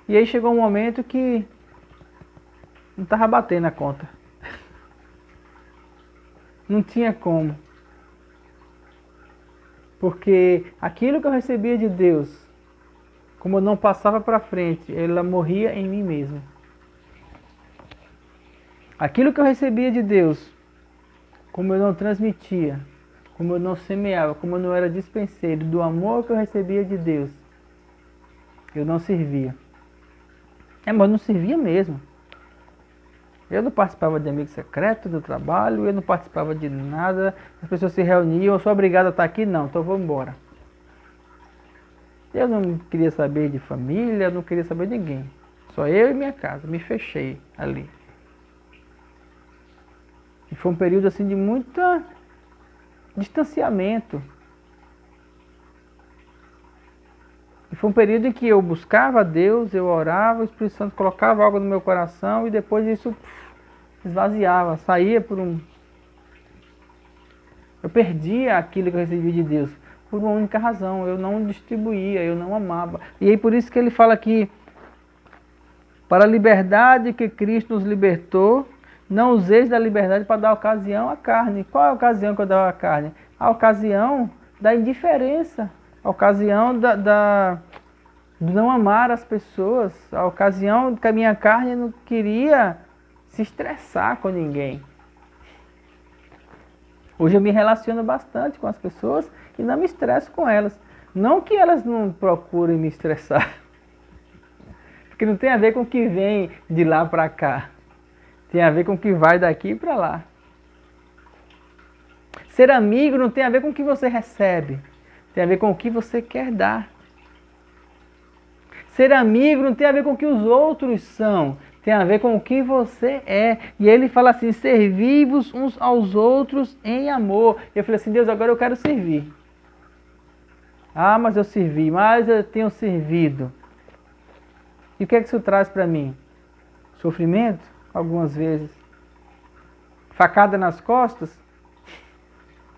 E aí chegou um momento que não estava batendo a conta. Não tinha como. Porque aquilo que eu recebia de Deus, como eu não passava para frente, ela morria em mim mesmo. Aquilo que eu recebia de Deus, como eu não transmitia, como eu não semeava, como eu não era dispenseiro do amor que eu recebia de Deus, eu não servia. Mas eu não servia mesmo. Eu não participava de amigo secreto do trabalho, eu não participava de nada, as pessoas se reuniam, eu sou obrigado a estar aqui? Não, então eu vou embora. Eu não queria saber de família, não queria saber de ninguém. Só eu e minha casa, me fechei ali. E foi um período assim de muito distanciamento. E foi um período em que eu buscava a Deus, eu orava, o Espírito Santo colocava algo no meu coração e depois isso esvaziava, saía por um... Eu perdia aquilo que eu recebi de Deus por uma única razão: eu não distribuía, eu não amava. E aí por isso que ele fala aqui: para a liberdade que Cristo nos libertou, não useis da liberdade para dar ocasião à carne. Qual é a ocasião que eu dava à carne? A ocasião da indiferença, a ocasião de não amar as pessoas, a ocasião que a minha carne não queria se estressar com ninguém. Hoje eu me relaciono bastante com as pessoas e não me estresso com elas. Não que elas não procurem me estressar, porque não tem a ver com o que vem de lá para cá. Tem a ver com o que vai daqui para lá. Ser amigo não tem a ver com o que você recebe. Tem a ver com o que você quer dar. Ser amigo não tem a ver com o que os outros são. Tem a ver com o que você é. E ele fala assim: servi-vos uns aos outros em amor. Eu falei assim: Deus, agora eu quero servir. Ah, mas eu servi, mas eu tenho servido. E o que é que isso traz para mim? Sofrimento? Algumas vezes. Facada nas costas?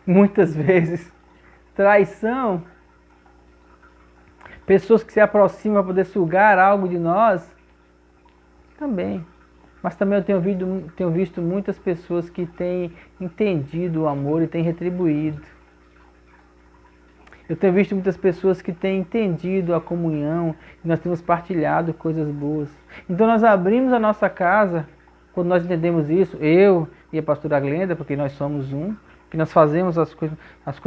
Muitas vezes. Traição? Pessoas que se aproximam para poder sugar algo de nós? Também. Mas também eu tenho visto muitas pessoas que têm entendido o amor e têm retribuído. Eu tenho visto muitas pessoas que têm entendido a comunhão e nós temos partilhado coisas boas. Então nós abrimos a nossa casa, quando nós entendemos isso, eu e a pastora Glenda, porque nós somos um, que nós fazemos as coisas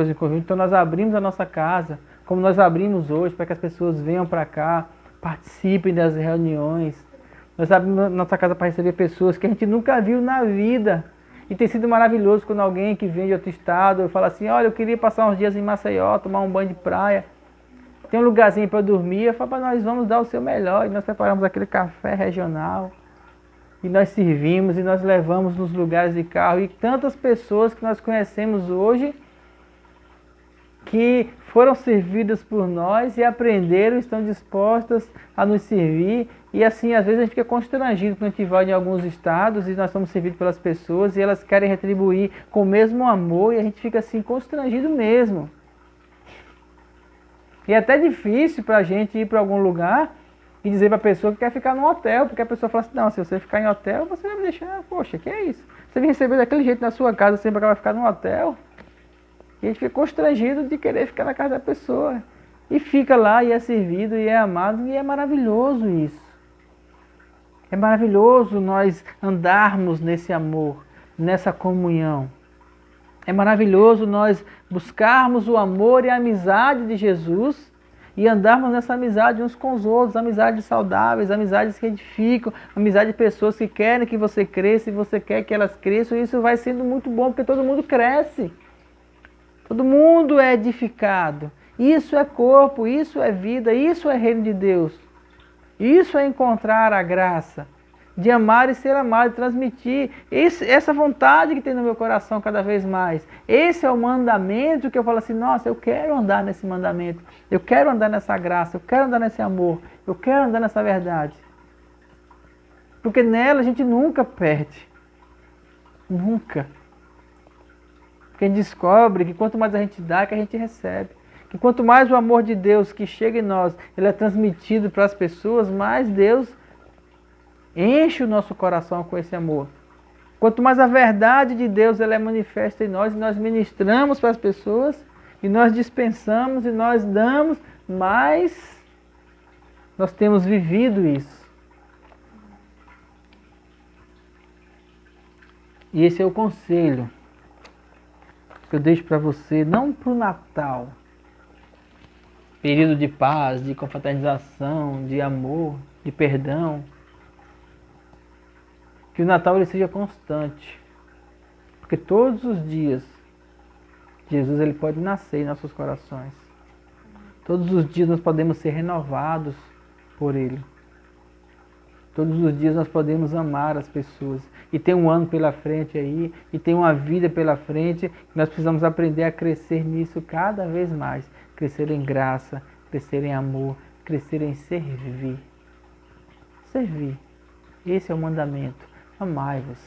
em conjunto. Então nós abrimos a nossa casa, como nós abrimos hoje, para que as pessoas venham para cá, participem das reuniões. Nós abrimos a nossa casa para receber pessoas que a gente nunca viu na vida. E tem sido maravilhoso quando alguém que vem de outro estado fala assim: olha, eu queria passar uns dias em Maceió, tomar um banho de praia. Tem um lugarzinho para eu dormir. Eu falo: nós vamos dar o seu melhor. E nós preparamos aquele café regional. E nós servimos e nós levamos nos lugares de carro. E tantas pessoas que nós conhecemos hoje que foram servidas por nós e aprenderam, estão dispostas a nos servir. E assim, às vezes a gente fica constrangido quando a gente vai em alguns estados e nós somos servidos pelas pessoas e elas querem retribuir com o mesmo amor e a gente fica assim constrangido mesmo. E é até difícil para a gente ir para algum lugar e dizer para a pessoa que quer ficar num hotel, porque a pessoa fala assim, não, se você ficar em hotel, você vai me deixar, poxa, que é isso? Você me recebeu daquele jeito na sua casa, sempre vai ficar num hotel. E a gente fica constrangido de querer ficar na casa da pessoa. E fica lá, e é servido, e é amado, e é maravilhoso isso. É maravilhoso nós andarmos nesse amor, nessa comunhão. É maravilhoso nós buscarmos o amor e a amizade de Jesus e andarmos nessa amizade uns com os outros, amizades saudáveis, amizades que edificam, amizade de pessoas que querem que você cresça e você quer que elas cresçam. E isso vai sendo muito bom, porque todo mundo cresce. Todo mundo é edificado. Isso é corpo, isso é vida, isso é reino de Deus. Isso é encontrar a graça de amar e ser amado, transmitir essa vontade que tem no meu coração cada vez mais. Esse é o mandamento que eu falo assim, nossa, eu quero andar nesse mandamento, eu quero andar nessa graça, eu quero andar nesse amor, eu quero andar nessa verdade. Porque nela a gente nunca perde. Nunca. Porque a gente descobre que quanto mais a gente dá, que a gente recebe. Que quanto mais o amor de Deus que chega em nós, ele é transmitido para as pessoas, mais Deus enche o nosso coração com esse amor. Quanto mais a verdade de Deus ela é manifesta em nós, e nós ministramos para as pessoas, e nós dispensamos, e nós damos, mais nós temos vivido isso. E esse é o conselho que eu deixo para você, não para o Natal, período de paz, de confraternização, de amor, de perdão. Que o Natal ele seja constante. Porque todos os dias, Jesus ele pode nascer em nossos corações. Todos os dias nós podemos ser renovados por Ele. Todos os dias nós podemos amar as pessoas. E tem um ano pela frente aí, e tem uma vida pela frente, nós precisamos aprender a crescer nisso cada vez mais. Crescer em graça, crescer em amor, crescer em servir. Servir. Esse é o mandamento. Amai-vos.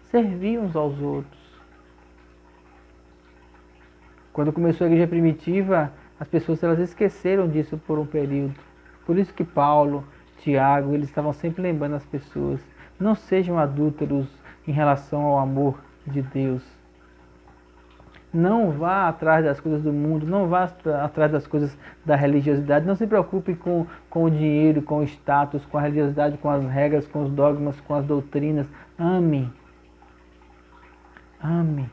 Servir uns aos outros. Quando começou a igreja primitiva, as pessoas elas esqueceram disso por um período. Por isso que Paulo, Tiago, eles estavam sempre lembrando as pessoas. Não sejam adúlteros em relação ao amor de Deus. Não vá atrás das coisas do mundo, não vá atrás das coisas da religiosidade. Não se preocupe com o dinheiro, com o status, com a religiosidade, com as regras, com os dogmas, com as doutrinas. Ame. Ame.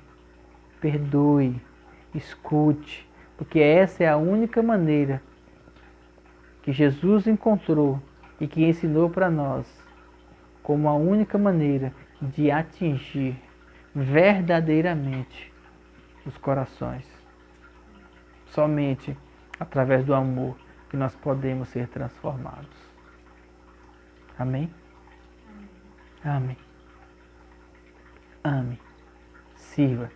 Perdoe. Escute. Porque essa é a única maneira que Jesus encontrou e que ensinou para nós como a única maneira de atingir verdadeiramente os corações. Somente através do amor que nós podemos ser transformados. Amém? Amém. Ame. Sirva.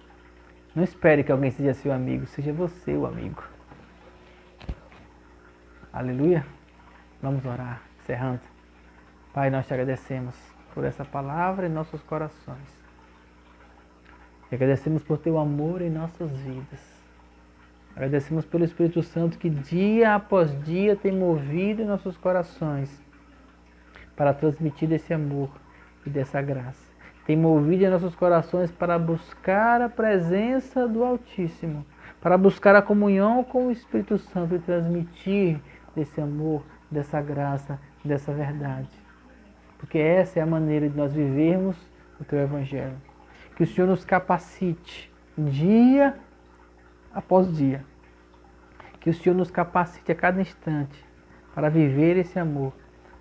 Não espere que alguém seja seu amigo, seja você o amigo. Aleluia. Vamos orar, encerrando. Pai, nós te agradecemos por essa palavra em nossos corações. E agradecemos por teu amor em nossas vidas. Agradecemos pelo Espírito Santo que dia após dia tem movido em nossos corações para transmitir esse amor e dessa graça. Tem movido em nossos corações para buscar a presença do Altíssimo, para buscar a comunhão com o Espírito Santo e transmitir desse amor, dessa graça, dessa verdade. Porque essa é a maneira de nós vivermos o teu Evangelho. Que o Senhor nos capacite dia após dia. Que o Senhor nos capacite a cada instante para viver esse amor,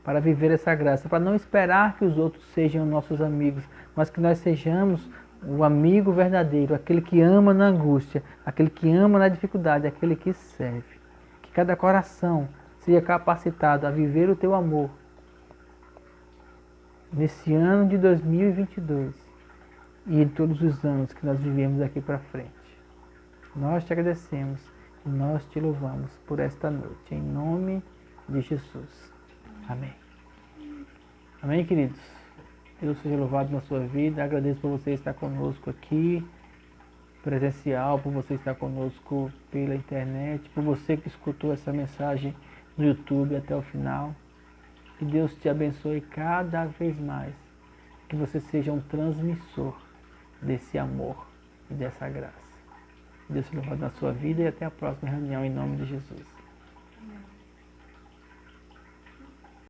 para viver essa graça, para não esperar que os outros sejam nossos amigos, mas que nós sejamos o amigo verdadeiro, aquele que ama na angústia, aquele que ama na dificuldade, aquele que serve. Que cada coração seja capacitado a viver o teu amor nesse ano de 2022 e em todos os anos que nós vivemos aqui para frente. Nós te agradecemos Nós te louvamos por esta noite, em nome de Jesus. Amém. Amém, queridos? Deus seja louvado na sua vida. Agradeço por você estar conosco aqui, presencial, por você estar conosco pela internet, por você que escutou essa mensagem no YouTube até o final. Que Deus te abençoe cada vez mais. Que você seja um transmissor desse amor e dessa graça. Deus seja louvado na sua vida e até a próxima reunião em nome de Jesus.